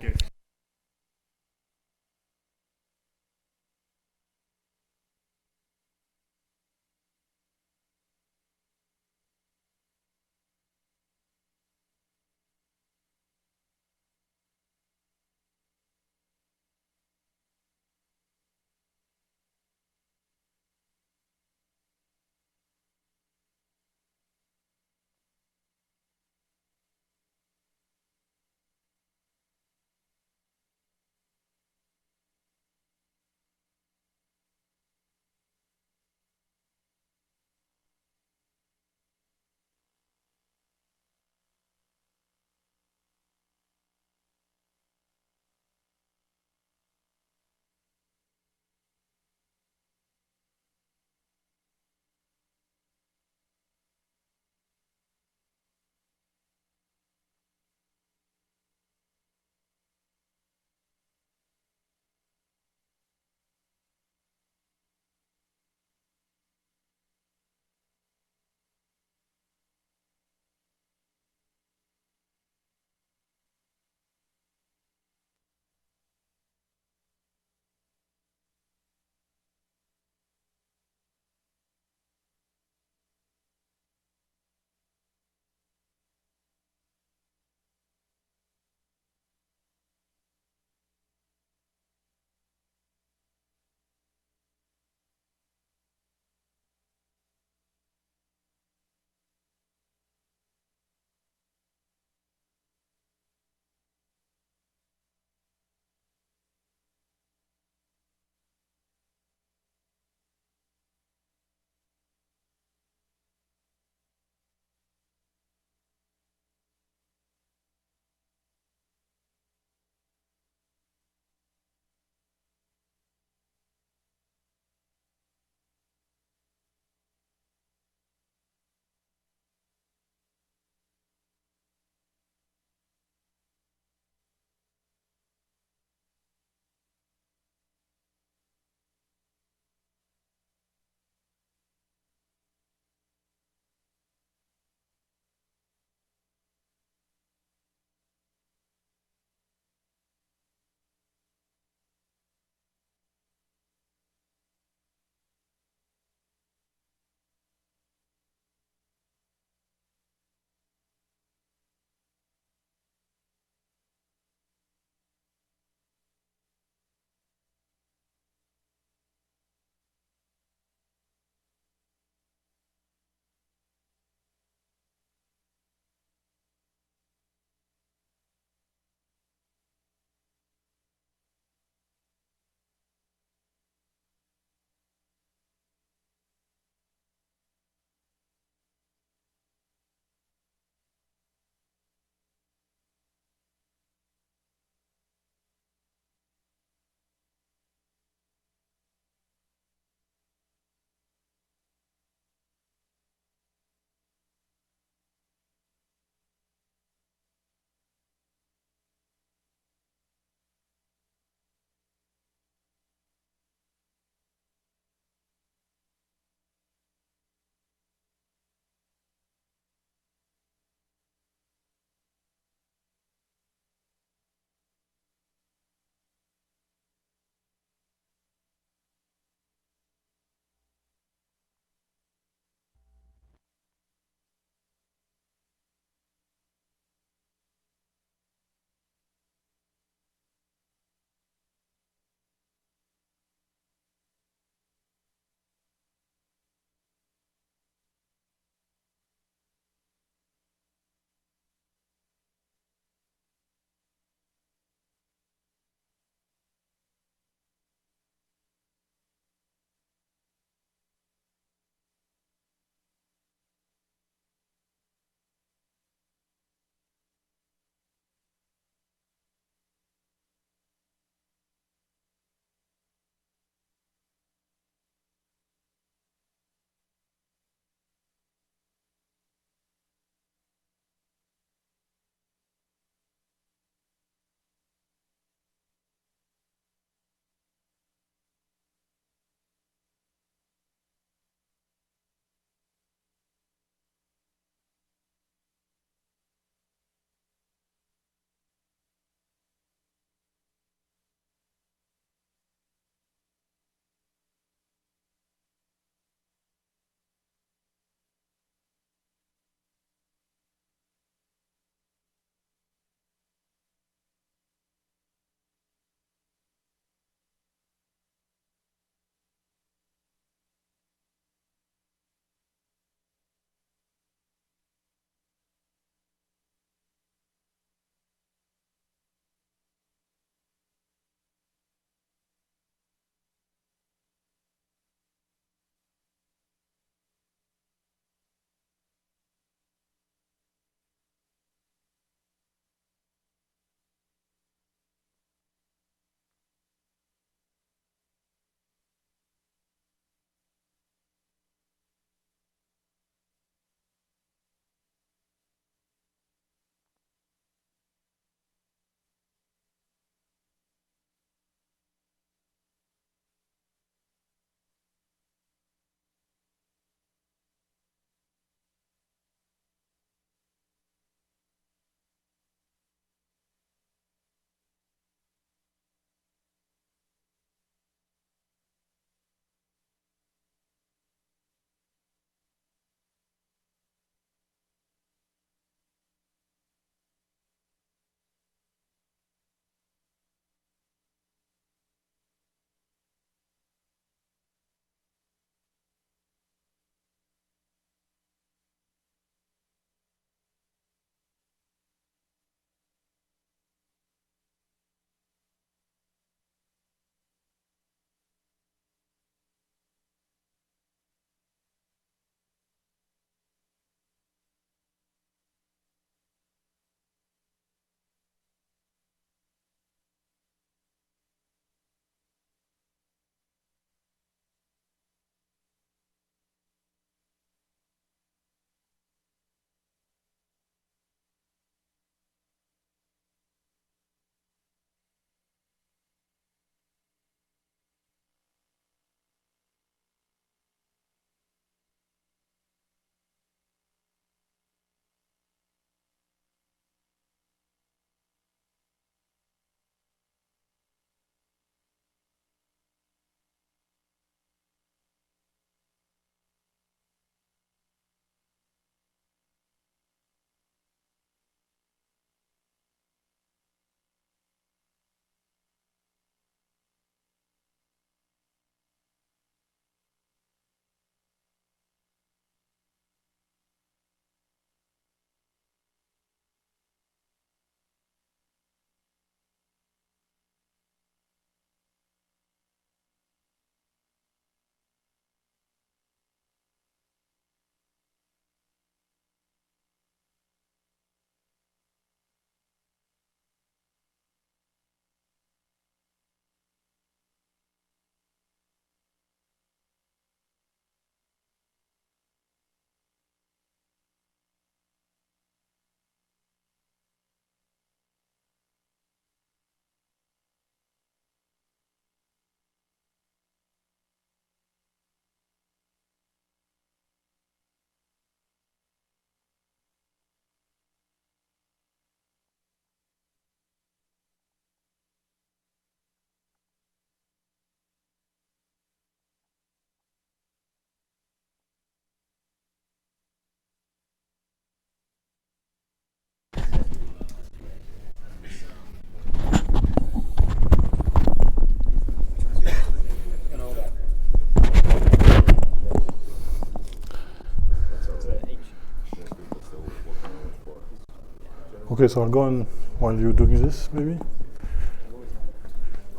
Okay, so I'll go on while you're doing this, maybe.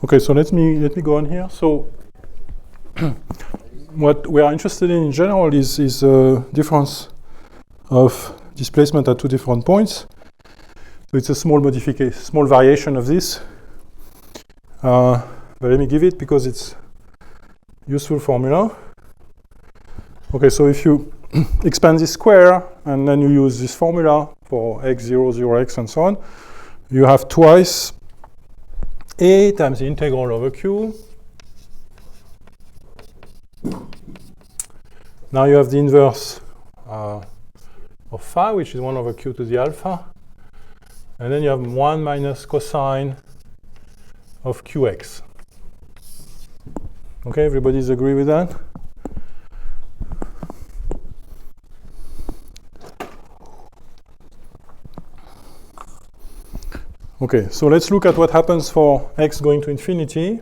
Okay, so let me go on here. So what we are interested in general is difference of displacement at two different points. So it's a small modification, small variation of this. But let me give it because it's useful formula. Okay, so if you expand this square and then you use this formula for x0, 0x, and so on, you have twice a times the integral over q. Now you have the inverse of phi, which is 1 over q to the alpha. And then you have 1 minus cosine of qx. Okay, everybody's agree with that? Okay, so let's look at what happens for x going to infinity.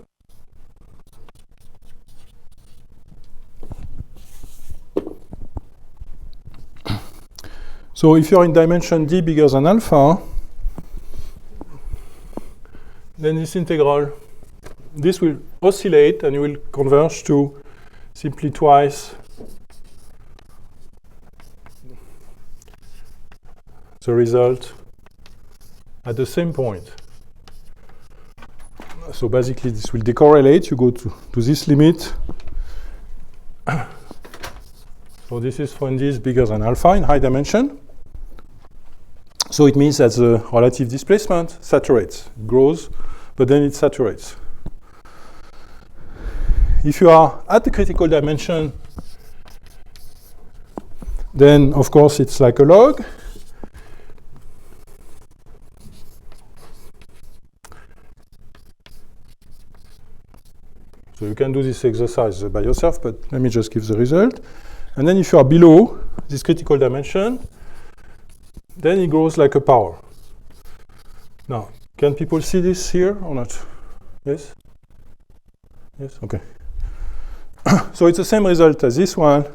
So if you're in dimension d bigger than alpha, then this integral, this will oscillate and you will converge to simply twice the result at the same point. So basically this will decorrelate, you go to this limit. So this is when d is bigger than alpha in high dimension. So it means that the relative displacement saturates, it grows, but then it saturates. If you are at the critical dimension, then of course it's like a log. So you can do this exercise by yourself, but let me just give the result. And then if you are below this critical dimension, then it grows like a power. Now, can people see this here or not? Yes? Yes? Okay. So it's the same result as this one,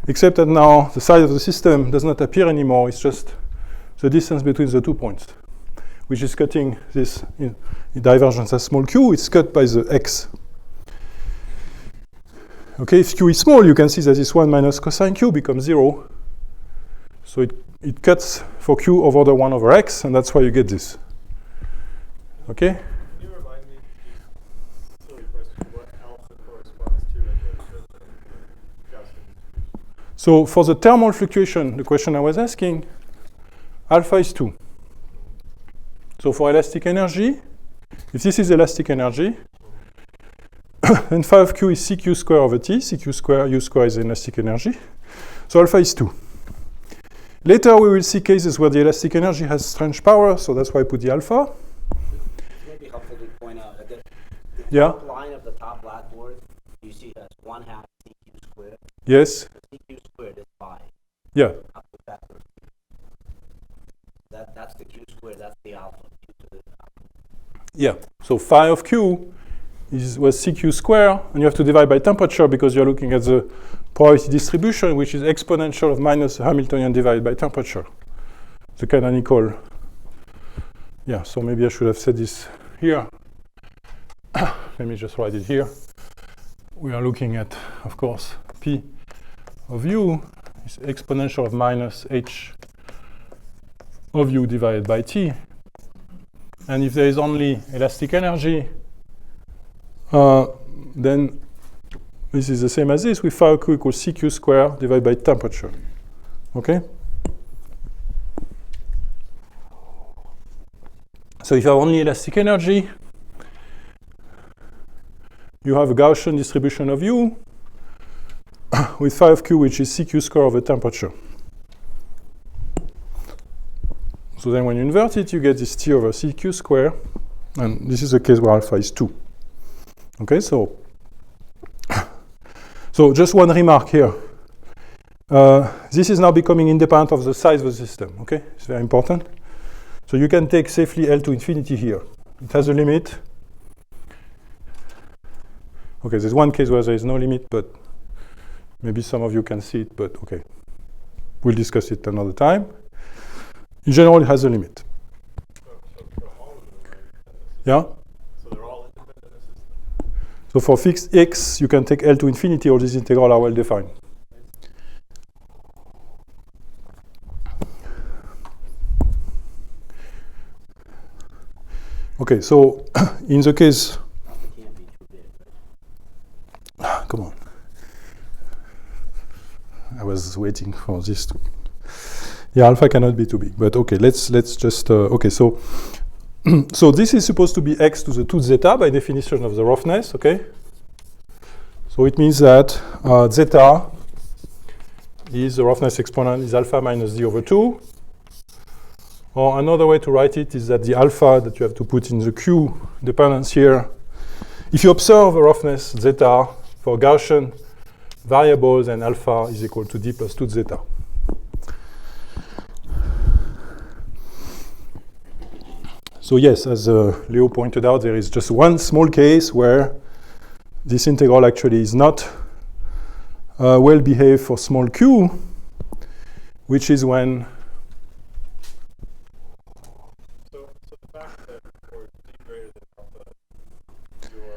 except that now the size of the system does not appear anymore. It's just the distance between the 2 points, which is cutting this in divergence as small q. It's cut by the x. Okay, if q is small, you can see that this 1 minus cosine q becomes 0. So it cuts for q over the 1 over x, and that's why you get this. Okay? Can you remind me, silly question, what alpha corresponds to in the Gaussian distribution? So for the thermal fluctuation, the question I was asking, alpha is 2. So for elastic energy, if this is elastic energy, then phi of q is cq square over t. Cq square, u square is elastic energy. So alpha is 2. Later we will see cases where the elastic energy has strange power, so that's why I put the alpha. It may be helpful to point out that the Yeah. top line of the top blackboard, you see as 1/2 CQ squared. Yes? The CQ squared is phi. Yeah. Up to factor. That's the Q squared, that's the alpha. Q to the alpha. Yeah. So phi of q was cq square, and you have to divide by temperature because you're looking at the probability distribution, which is exponential of minus Hamiltonian divided by temperature. The canonical. Yeah, so maybe I should have said this here. Let me just write it here. We are looking at, of course, P of u is exponential of minus h of u divided by t. And if there is only elastic energy, then this is the same as this, with phi of q equals cq square divided by temperature. Okay? So if you have only elastic energy, you have a Gaussian distribution of u with phi of q, which is cq square over temperature. So then when you invert it, you get this t over cq square, and this is the case where alpha is 2. Okay, so just one remark here. This is now becoming independent of the size of the system. Okay, it's very important. So you can take safely L to infinity here. It has a limit. Okay, there's one case where there is no limit, but maybe some of you can see it, but okay. We'll discuss it another time. In general, it has a limit. Yeah? So they're all independent in the system. So for fixed x, you can take L to infinity, all these integrals are well defined. Okay, so in the case, It can't be too big, right? come on. I was waiting for this to. Yeah, alpha cannot be too big, but okay, let's just, okay, so so this is supposed to be x to the 2 zeta by definition of the roughness, okay? So it means that zeta is the roughness exponent is alpha minus d over 2. Or another way to write it is that the alpha that you have to put in the Q dependence here, if you observe a roughness zeta for Gaussian variables, then alpha is equal to d plus 2 zeta. So yes, as Leo pointed out, there is just one small case where this integral actually is not well behaved for small q, which is when So the fact that for d greater than alpha, your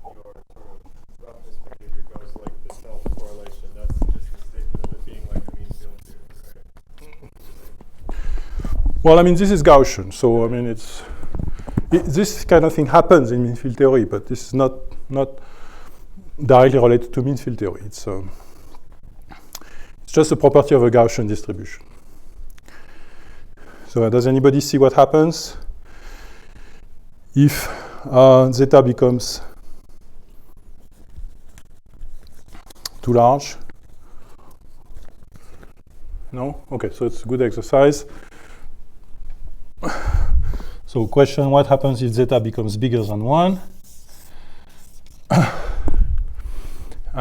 sort of roughness behavior goes like the self-correlation, that's just a statement of it being like a mean field theory, right? well, I mean, this is Gaussian, so I mean, this kind of thing happens in mean field theory, but this is not directly related to mean field theory. It's just a property of a Gaussian distribution. So does anybody see what happens if zeta becomes too large? No? Okay, so it's a good exercise. So question, what happens if zeta becomes bigger than 1?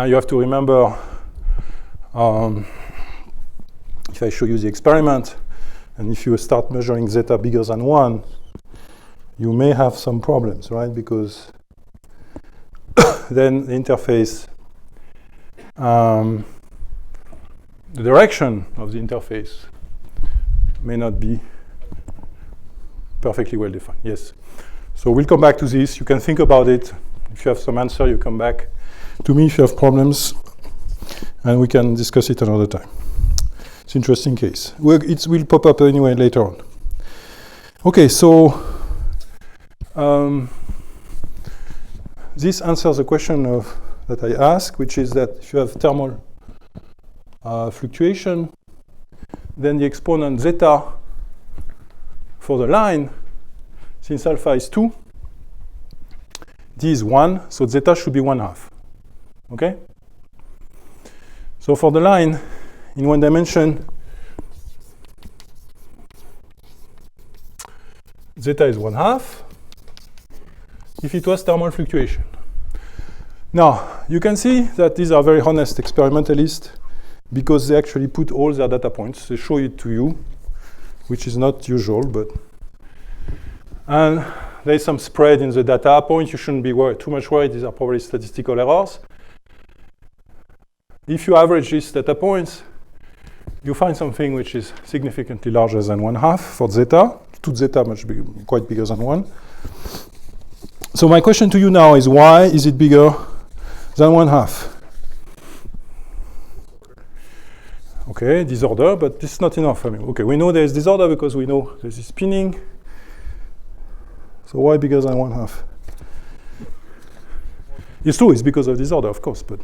You have to remember, if I show you the experiment, and if you start measuring zeta bigger than 1, you may have some problems, right? Because then the interface, the direction of the interface may not be perfectly well defined. Yes. So we'll come back to this. You can think about it. If you have some answer, you come back to me if you have problems, and we can discuss it another time. It's an interesting case. It will pop up anyway later on. Okay, so this answers the question that I asked, which is that if you have thermal fluctuation, then the exponent zeta for the line, since alpha is 2, d is 1, so zeta should be 1/2. Okay? So for the line in one dimension, zeta is 1/2 if it was thermal fluctuation. Now, you can see that these are very honest experimentalists because they actually put all their data points. They show it to you, which is not usual, but and there's some spread in the data point. You shouldn't be too much worried. These are probably statistical errors. If you average these data points, you find something which is significantly larger than 1/2 for zeta. 2 zeta much bigger, quite bigger than 1. So my question to you now is, why is it bigger than 1/2? Okay, disorder, but this is not enough. I mean, okay, we know there is disorder because we know there is spinning. So why bigger than 1/2? It's true, it's because of disorder, of course, but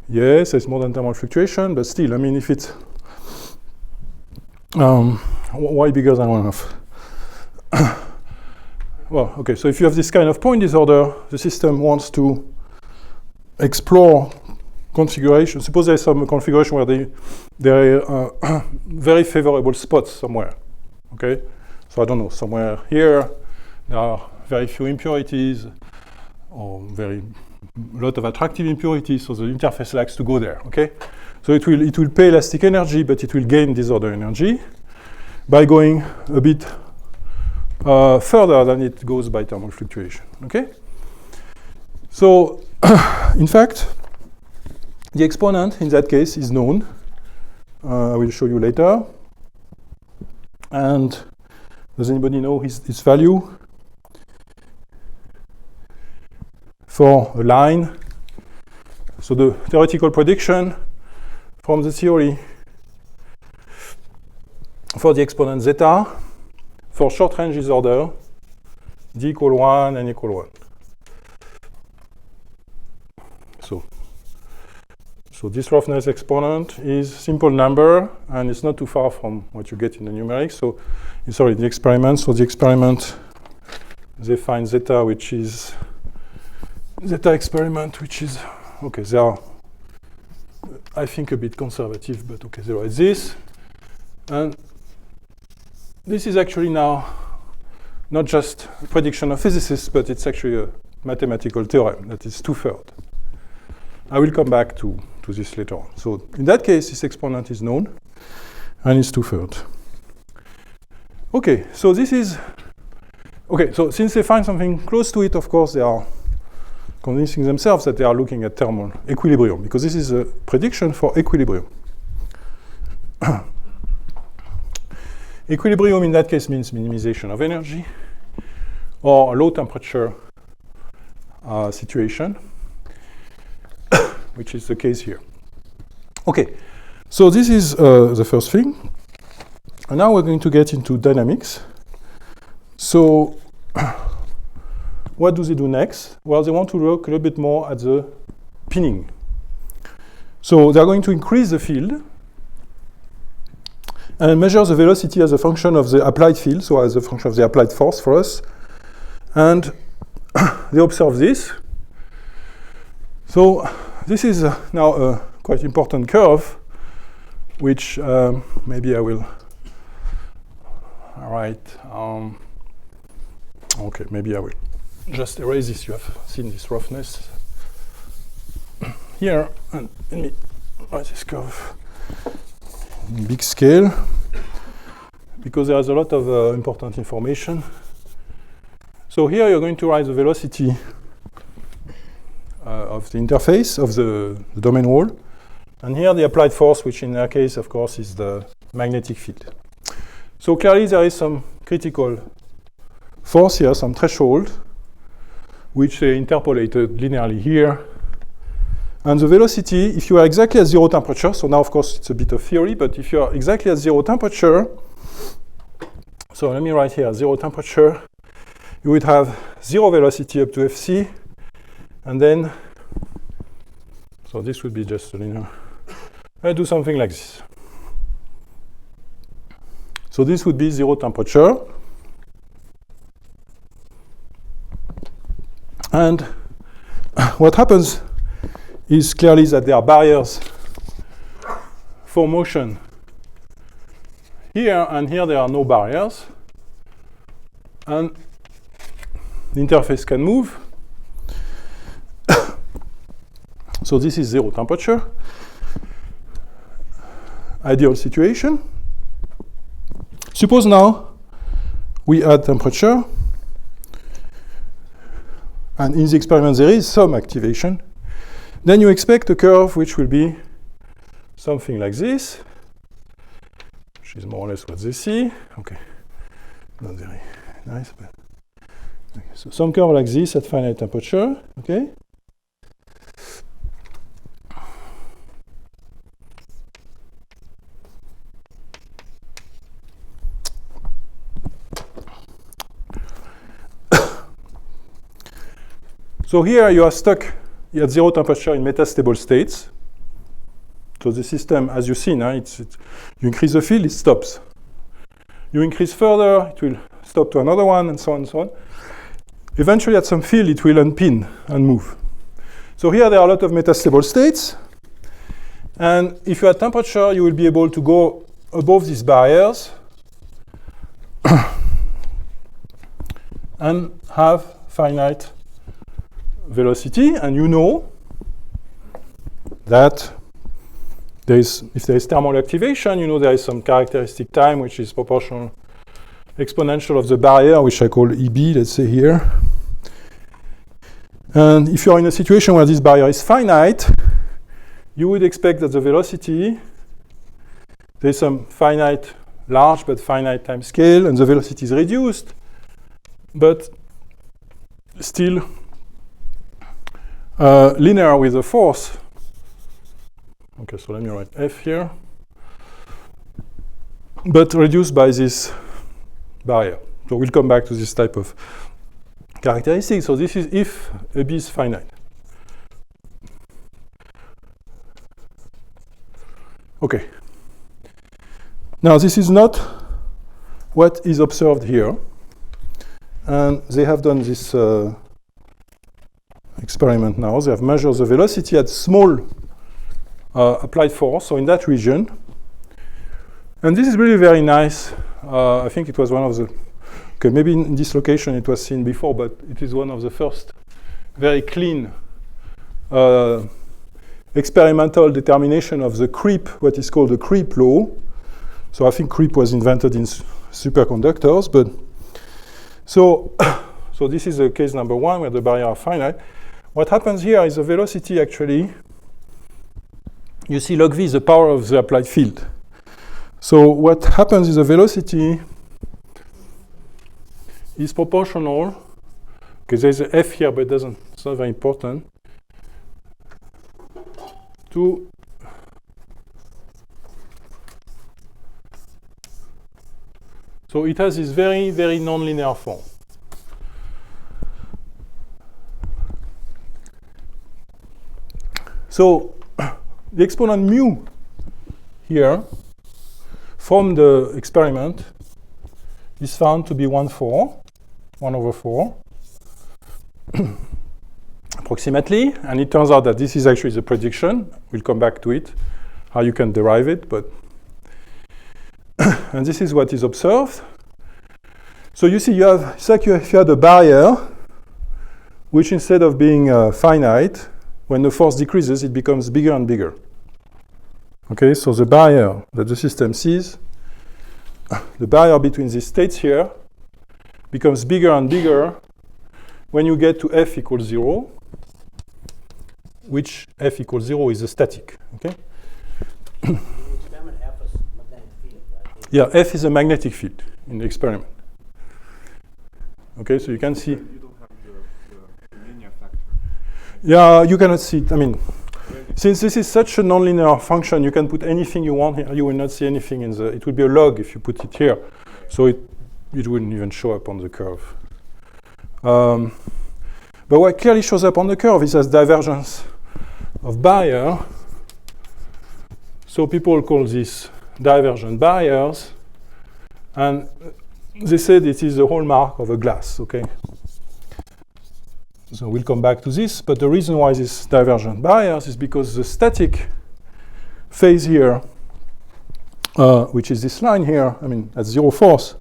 yes, it's more than thermal fluctuation, but still, I mean, if it's why bigger than 1/2? Well, okay, so if you have this kind of point disorder, the system wants to explore configuration. Suppose there's some configuration where there are very favorable spots somewhere. Okay, so I don't know, somewhere here there are very few impurities or very lot of attractive impurities, so the interface likes to go there. Okay, so it will pay elastic energy, but it will gain disorder energy by going a bit further than it goes by thermal fluctuation. Okay, so in fact, the exponent in that case is known. I will show you later. And does anybody know its value? For a line. So the theoretical prediction from the theory for the exponent zeta for short range disorder d equal 1 n equal 1. So this roughness exponent is simple number, and it's not too far from what you get in the numerics. So, sorry, the experiment. So the experiment, they find zeta, which is zeta experiment, which is okay. They are, I think, a bit conservative, but okay, they write this, and this is actually now not just a prediction of physicists, but it's actually a mathematical theorem that is 2/3. I will come back to this later on. So in that case, this exponent is known, and it's 2/3. Okay, so this is, okay, so since they find something close to it, of course, they are convincing themselves that they are looking at thermal equilibrium, because this is a prediction for equilibrium. Equilibrium in that case means minimization of energy, or a low temperature situation, which is the case here. Okay, so this is the first thing. And now we're going to get into dynamics. So what do they do next? Well, they want to look a little bit more at the pinning. So they're going to increase the field and measure the velocity as a function of the applied field, so as a function of the applied force for us. And they observe this. So this is now a quite important curve, which maybe I will write. Okay, maybe I will just erase this. You have seen this roughness here, and let me write this curve in big scale, because there is a lot of important information. So here you're going to write the velocity of the interface of the domain wall, and here the applied force, which in our case, of course, is the magnetic field. So clearly there is some critical force here, some threshold, which they interpolated linearly here. And the velocity, if you are exactly at 0 temperature, so now of course it's a bit of theory, but if you are exactly at 0 temperature, so let me write here 0 temperature, you would have 0 velocity up to Fc, and then, so this would be just a linear. I do something like this. So this would be 0 temperature. And what happens is clearly that there are barriers for motion here, and here there are no barriers. And the interface can move. So this is 0 temperature. Ideal situation. Suppose now we add temperature, and in the experiment there is some activation. Then you expect a curve which will be something like this, which is more or less what they see. Okay, not very nice, but okay. So some curve like this at finite temperature. Okay. So here you are stuck at 0 temperature in metastable states. So the system, as you've seen, you increase the field, it stops. You increase further, it will stop to another one, and so on and so on. Eventually, at some field, it will unpin and move. So here there are a lot of metastable states. And if you add temperature, you will be able to go above these barriers and have finite velocity, and you know that if there is thermal activation, you know there is some characteristic time which is proportional exponential of the barrier, which I call EB, let's say here. And if you are in a situation where this barrier is finite, you would expect that the velocity, there is some finite large but finite time scale, and the velocity is reduced, but still linear with the force. Okay, so let me write F here, but reduced by this barrier. So we'll come back to this type of characteristic. So this is if a B is finite. Okay. Now this is not what is observed here. And they have done this experiment now. They have measured the velocity at small applied force, so in that region. And this is really very nice. I think it was one of the, okay, maybe in this location it was seen before, but it is one of the first very clean experimental determination of the creep, what is called the creep law. So I think creep was invented in superconductors, but so this is case number one where the barrier are finite. What happens here is the velocity actually, you see log v is the power of the applied field. So what happens is the velocity is proportional, because there's an f here, but it's not very important, to so it has this very, very nonlinear form. So the exponent mu here from the experiment is found to be 1/4 approximately, and it turns out that this is actually the prediction. We'll come back to it, how you can derive it, but and this is what is observed. So you see, it's like if you had a barrier, which instead of being finite, when the force decreases, it becomes bigger and bigger. Okay, so the barrier that the system sees, the barrier between these states here, becomes bigger and bigger when you get to f equals 0, which f equals 0 is a static. Okay. You experiment F is magnetic field, right? Yeah, F is a magnetic field in the experiment. Okay, so you can see. You don't have the linear factor. Yeah, you cannot see it. I mean, since this is such a nonlinear function, you can put anything you want here. You will not see anything in the. It would be a log if you put it here, so it wouldn't even show up on the curve. But what clearly shows up on the curve is as divergence of barrier. So people call this divergent barriers, and they said it is the hallmark of a glass. Okay. So we'll come back to this, but the reason why this divergent barriers is because the static phase here, which is this line here, I mean at 0 force,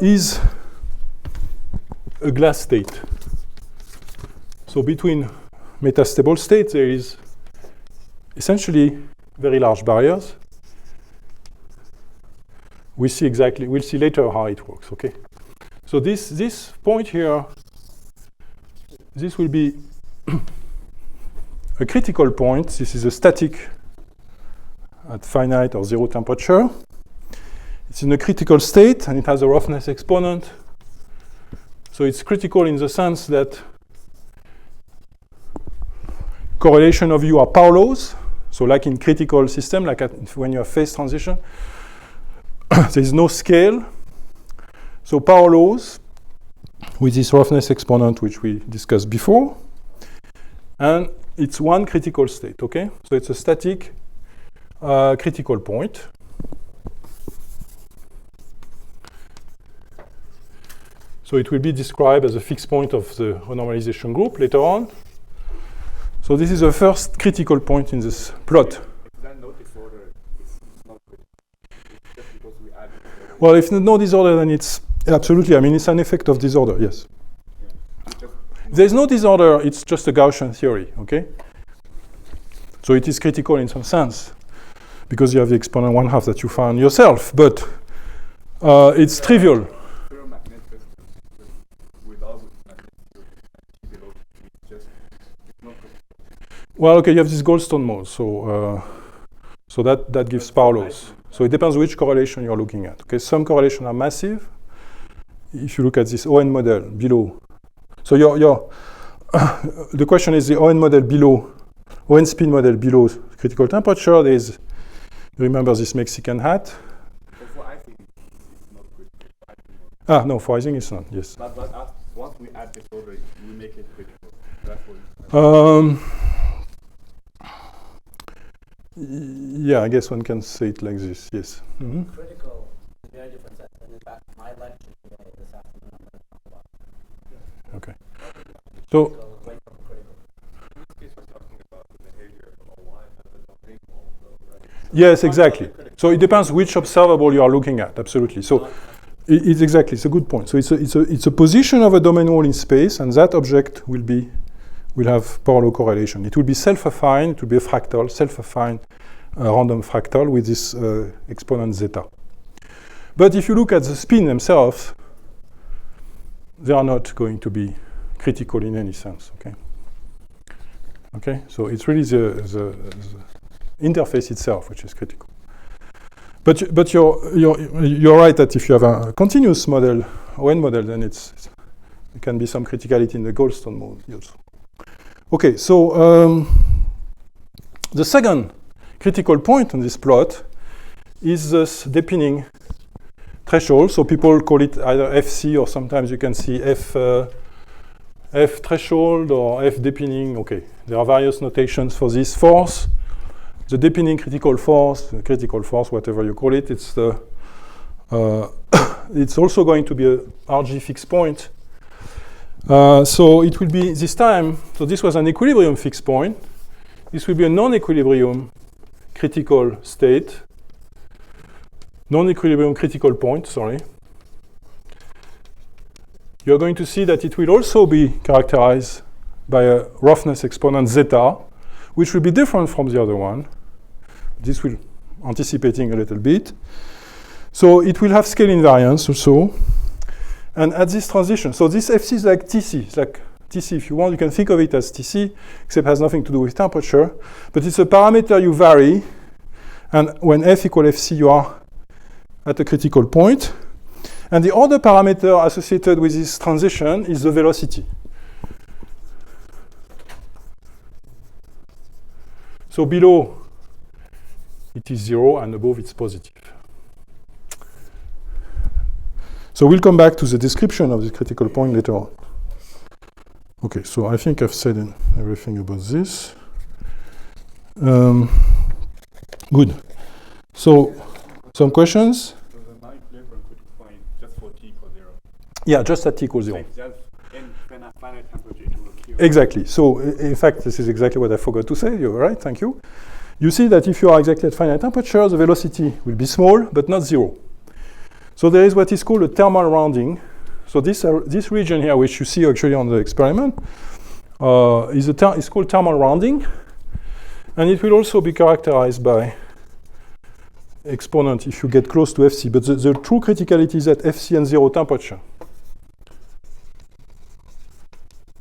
is a glass state. So between metastable states, there is essentially very large barriers. We'll see later how it works, okay? So this point here, this will be a critical point. This is a static at finite or 0 temperature. It's in a critical state, and it has a roughness exponent. So it's critical in the sense that correlation of U are power laws. So like in critical system, like when you have phase transition, there is no scale. So power laws with this roughness exponent, which we discussed before. And it's one critical state, okay? So it's a static critical point. So it will be described as a fixed point of the renormalization group later on. So this is the first critical point in this plot. If that no disorder is not good, it's just because we add. Well, if no disorder, then it's absolutely, I mean, it's an effect of disorder, yes. Yeah. If there's no disorder, it's just a Gaussian theory, okay? So it is critical in some sense, because you have the exponent 1/2 that you found yourself, but it's trivial. Ferromagnetic resistance, but without magnetic field, it's just it's not good. Well, okay, you have this Goldstone mode, so that gives power laws. So it depends which correlation you're looking at. Okay, some correlations are massive. If you look at this ON model below, so your the question is the ON model below, ON spin model below critical temperature. There's, remember this Mexican hat? For icing, it's not critical. No, for icing it's not. Yes. But once we add this order, we make it critical. That's what Yeah, I guess one can say it like this. Yes. Mm-hmm. Critical is very different sense. And in fact, my lecture today, this afternoon, I'm going to talk about Okay. So. critical, away from critical. In this case, we're talking about the behavior of a line as a domain model, though, right? Yes, exactly. So it depends which observable you are looking at. Absolutely. So it's exactly. It's a good point. So it's a position of a domain wall in space, and that object will have power law correlation. It will be self-affine. It will be a fractal, self-affine random fractal with this exponent zeta. But if you look at the spin themselves, they are not going to be critical in any sense. Okay. Okay. So it's really the interface itself which is critical. But you're right that if you have a continuous model, ON model, then there can be some criticality in the Goldstone mode also. Okay, so the second critical point on this plot is this deepening threshold. So people call it either FC, or sometimes you can see F threshold or F deepening. Okay, there are various notations for this force. The deepening critical force, whatever you call it, it's also going to be a RG fixed point. So it will be this time, so this was an equilibrium fixed point. This will be a non-equilibrium critical state, non-equilibrium critical point, sorry. You're going to see that it will also be characterized by a roughness exponent zeta, which will be different from the other one. This will anticipating a little bit. So it will have scale invariance also. And at this transition, so this FC is like TC. It's like TC if you want. You can think of it as TC, except it has nothing to do with temperature. But it's a parameter you vary. And when F equal FC, you are at a critical point. And the other parameter associated with this transition is the velocity. So below, it is 0, and above, it's positive. So we'll come back to the description of this critical point later on. Okay, so I think I've said everything about this. Good. So, some questions? So the non-equilibrium critical point just for T equals 0. Yeah, just at T equals 0. Like just in finite temperature it will occur. Exactly. So, in fact, this is exactly what I forgot to say. You're right, thank you. You see that if you are exactly at finite temperature, the velocity will be small, but not 0. So there is what is called a thermal rounding. So this region here, which you see actually on the experiment, is called thermal rounding. And it will also be characterized by exponent if you get close to FC. But the true criticality is at FC and 0 temperature.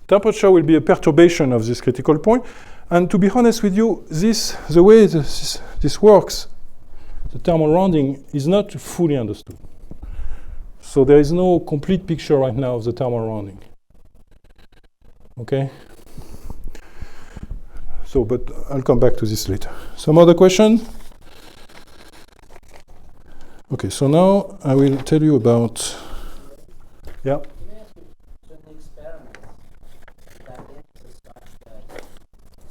Temperature will be a perturbation of this critical point. And to be honest with you, the way this works, the thermal rounding, is not fully understood. So there is no complete picture right now of the thermal rounding. Okay? So, but I'll come back to this later. Some other question? Okay, so now I will tell you about, yeah. Can I ask you, so in the experiments, that int is such that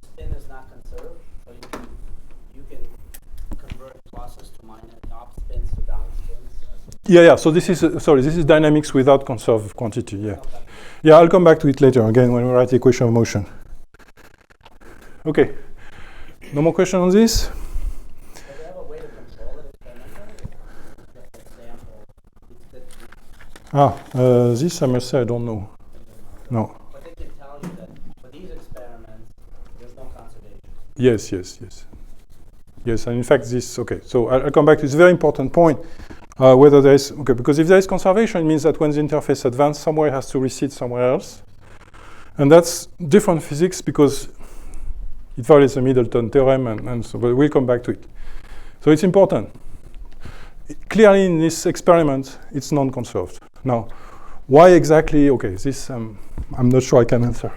spin is not conserved, so you can convert pluses to minus, up spins to down spins? Yeah. So this is dynamics without conserved quantity. Yeah. Yeah, I'll come back to it later again when we write the equation of motion. Okay. No more question on this? Do we have a way to control it experimentally? Just This I must say I don't know. No. But they can tell you that for these experiments, there's no conservation. Yes, and in fact okay, so I'll come back to this very important point. Whether there is, okay, because if there is conservation, it means that when the interface advances somewhere, it has to recede somewhere else. And that's different physics because it violates the Middleton theorem, and so, but we'll come back to it. So it's important. clearly in this experiment, it's non-conserved. Now, why exactly? Okay, this I'm not sure I can answer.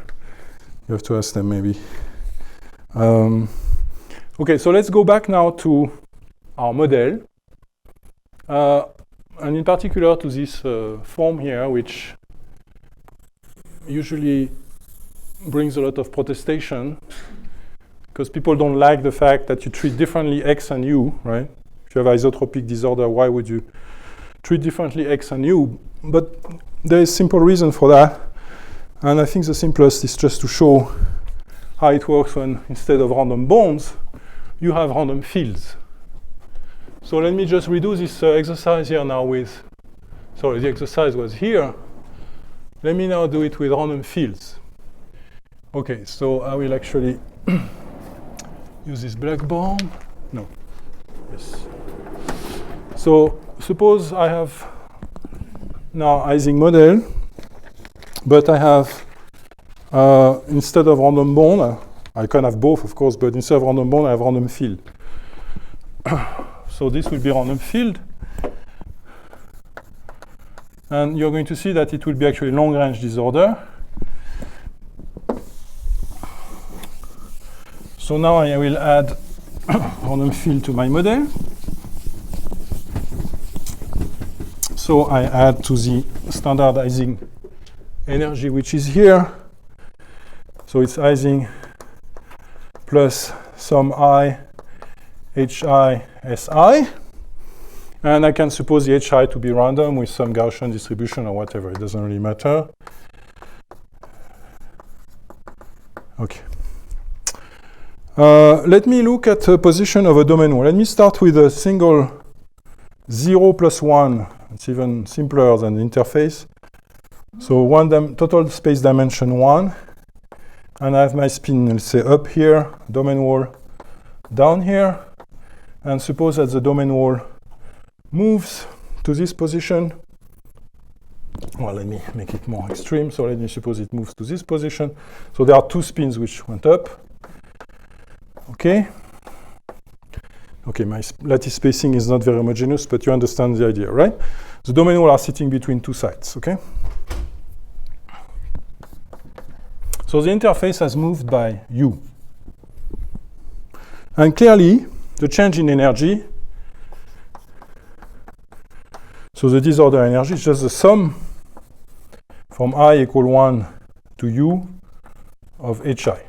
You have to ask them maybe. Okay, so let's go back now to our model, and in particular to this form here, which usually brings a lot of protestation, because people don't like the fact that you treat differently X and U, right? If you have isotropic disorder, why would you treat differently X and U? But there is a simple reason for that, and I think the simplest is just to show how it works when instead of random bonds, you have random fields. So let me just redo this exercise here now with, sorry, the exercise was here. Let me now do it with random fields. Okay, so I will actually use this blackboard. No, yes. So suppose I have now Ising model, but I have, instead of random bond, I can have both, of course, but instead of random bond, I have random field. So this will be random field. And you're going to see that it will be actually long-range disorder. So now I will add random field to my model. So I add to the standard Ising energy, which is here. So it's Ising plus some I, HI, SI. And I can suppose the HI to be random with some Gaussian distribution or whatever. It doesn't really matter. Okay. Let me look at the position of a domain wall. Let me start with a single 0 plus 1. It's even simpler than the interface. So total space dimension 1. And I have my spin, let's say, up here, domain wall down here. And suppose that the domain wall moves to this position. Well, let me make it more extreme. So let me suppose it moves to this position. So there are two spins which went up. Okay. Okay, my lattice spacing is not very homogeneous, but you understand the idea, right? The domain wall are sitting between two sides, okay? So the interface has moved by U. And clearly, the change in energy, so the disorder energy is just the sum from I equal 1 to U of HI,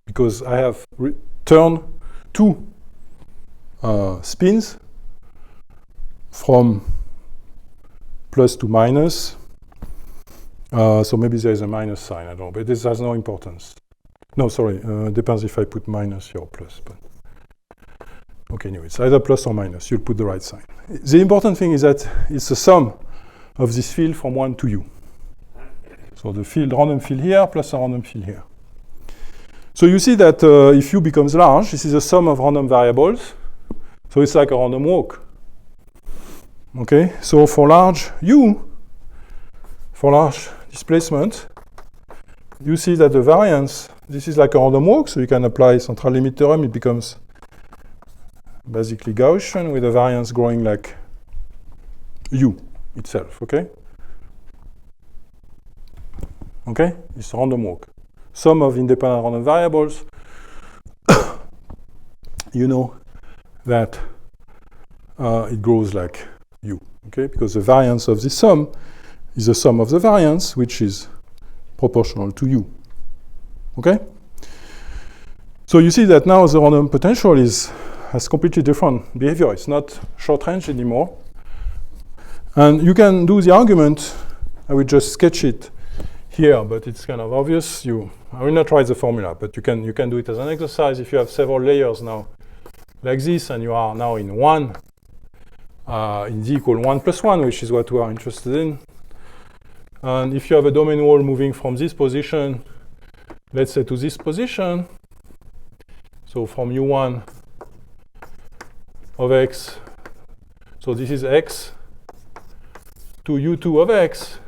because I have returned two spins from plus to minus. So maybe there is a minus sign, I don't know, but this has no importance. No, sorry, depends if I put minus here or plus. But okay, anyway, it's either plus or minus. You'll put the right sign. The important thing is that it's the sum of this field from 1 to U. So the field, random field here plus a random field here. So you see that if U becomes large, this is a sum of random variables. So it's like a random walk. Okay, so for large U, for large displacement, you see that the variance, this is like a random walk, so you can apply central limit theorem, it becomes basically Gaussian with the variance growing like U itself, okay? Okay, it's a random walk. Sum of independent random variables, you know that it grows like U, okay? Because the variance of this sum is the sum of the variance, which is proportional to U, okay? So you see that now the random potential has completely different behavior. It's not short range anymore. And you can do the argument, I will just sketch it here, but it's kind of obvious. I will not write the formula, but you can do it as an exercise. If you have several layers now, like this, and you are now in 1, in D equal 1 plus 1, which is what we are interested in. And if you have a domain wall moving from this position, let's say to this position, so from U1 of X, so this is X, to U2 of X,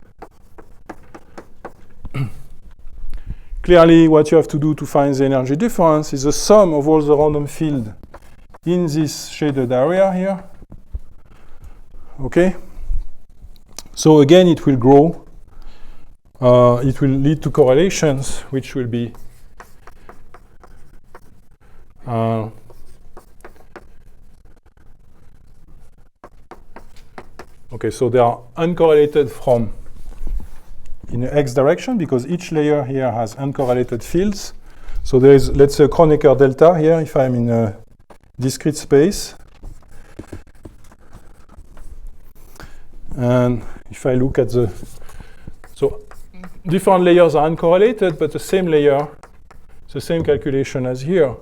clearly what you have to do to find the energy difference is the sum of all the random field in this shaded area here. Okay? So again, it will grow. It will lead to correlations, which will be okay, so they are uncorrelated from in the x direction because each layer here has uncorrelated fields. So there is, let's say, a Kronecker delta here if I'm in a discrete space. And if I look at so different layers are uncorrelated, but the same layer, it's the same calculation as here.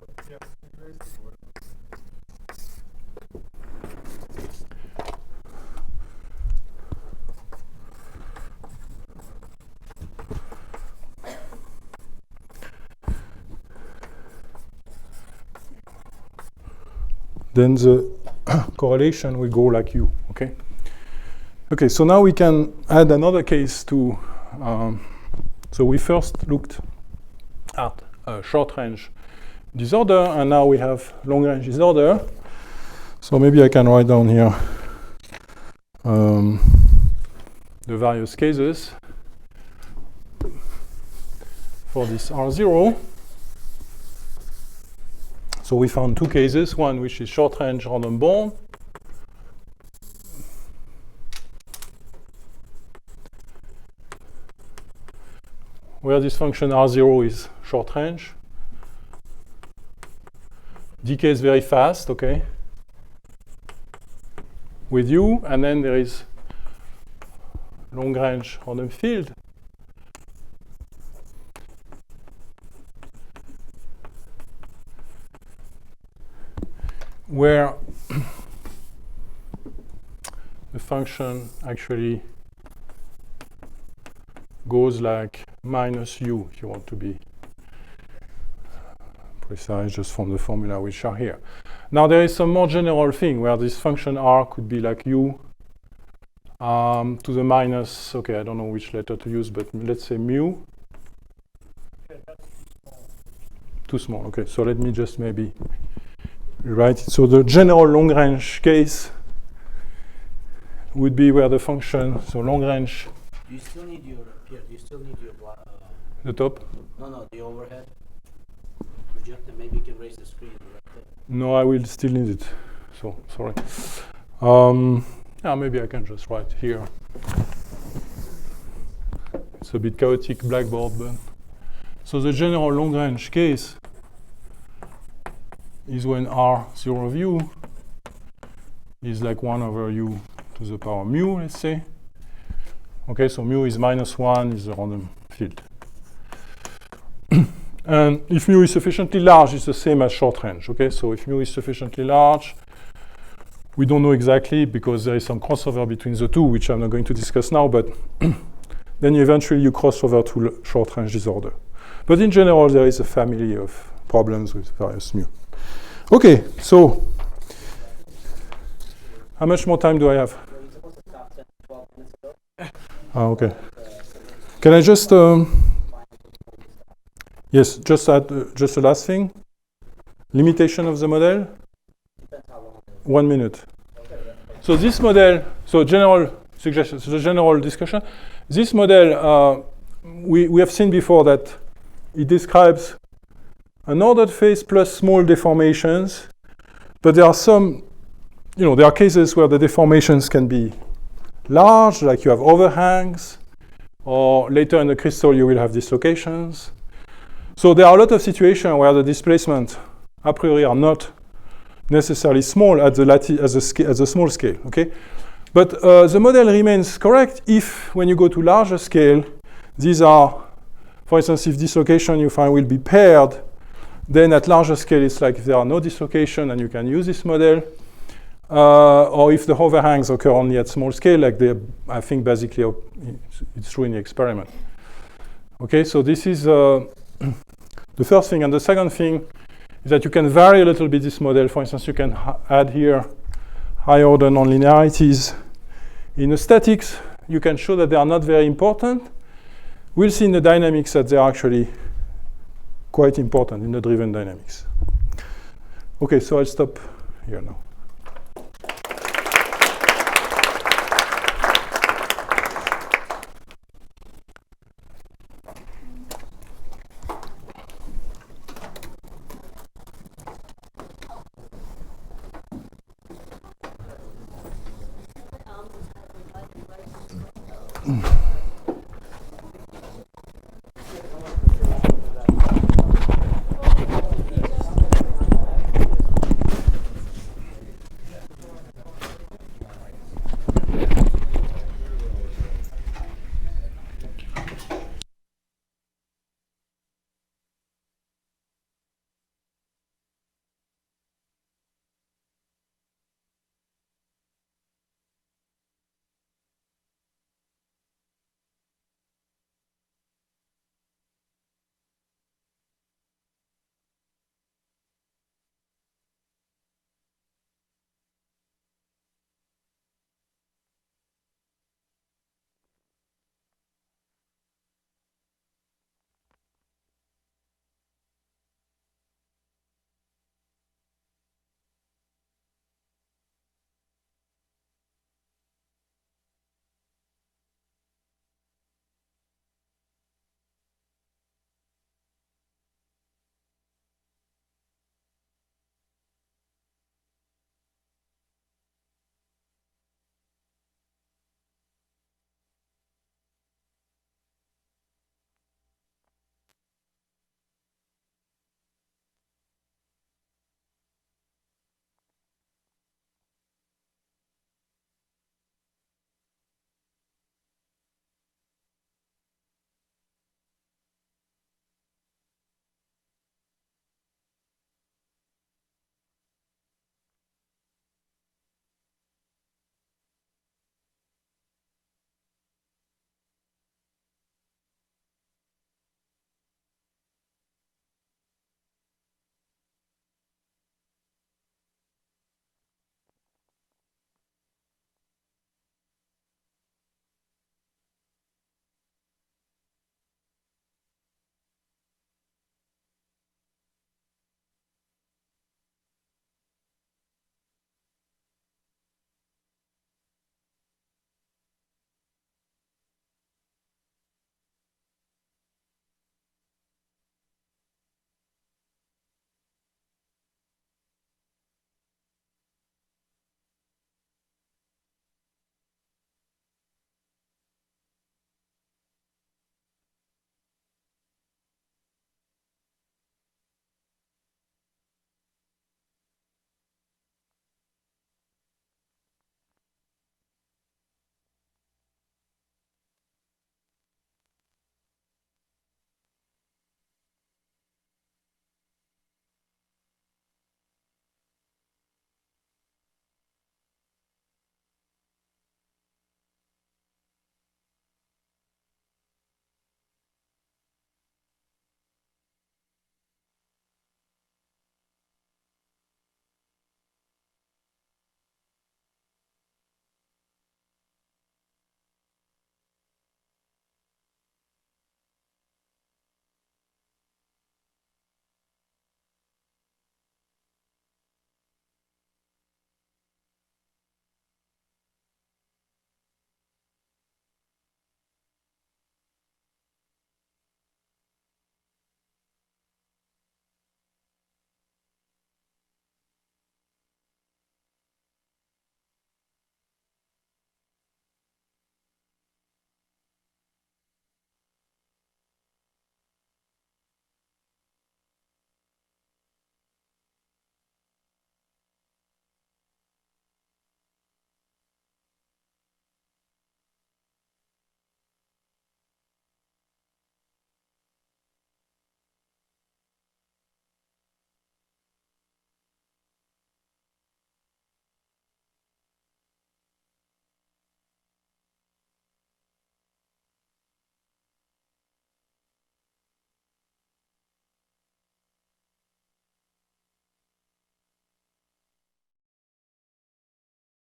Then the correlation will go like u, okay? Okay, so now we can add another case to, so we first looked at short-range disorder, and now we have long-range disorder. So maybe I can write down here the various cases for this R0. So we found two cases, one which is short-range random born, where this function R0 is short-range, decays very fast, okay, with u, and then there is long-range random field, where the function actually goes like minus u, if you want to be precise, just from the formula which are here. Now there is some more general thing where this function r could be like u to the minus, okay, I don't know which letter to use, but let's say mu. Too small, okay, so let me just maybe write it. So the general long-range case would be where the function, so long-range. Do you still need your The top? No, the overhead. Projector, maybe you can raise the screen right there. No, I will still need it. So sorry. Yeah, maybe I can just write here. It's a bit chaotic blackboard, but so the general long-range case is when R0 of u is like 1 over u to the power mu, let's say. Okay, so mu is -1 is the random field. And if mu is sufficiently large, it's the same as short range. Okay, so if mu is sufficiently large, we don't know exactly because there is some crossover between the two, which I'm not going to discuss now, but then eventually you cross over to short range disorder. But in general, there is a family of problems with various mu. Okay, so how much more time do I have? Well, you're supposed to stop 10, 12 minutes ago. Okay. Can I just yes, just add just the last thing. Limitation of the model. Depends how long. 1 minute. So this model, so general suggestions, so the general discussion. This model we have seen before that it describes an ordered phase plus small deformations, but there are some, there are cases where the deformations can be large, like you have overhangs, or later in the crystal you will have dislocations. So there are a lot of situations where the displacement a priori are not necessarily small at the small scale, okay? But the model remains correct if, when you go to larger scale, these are, for instance, if dislocation you find will be paired, then at larger scale it's like if there are no dislocation and you can use this model, or if the overhangs occur only at small scale, like I think basically it's true in the experiment. Okay, so this is the first thing. And the second thing is that you can vary a little bit this model. For instance, you can add here higher order nonlinearities. In the statics, you can show that they are not very important. We'll see in the dynamics that they are actually quite important in the driven dynamics. Okay, so I'll stop here now. Mm.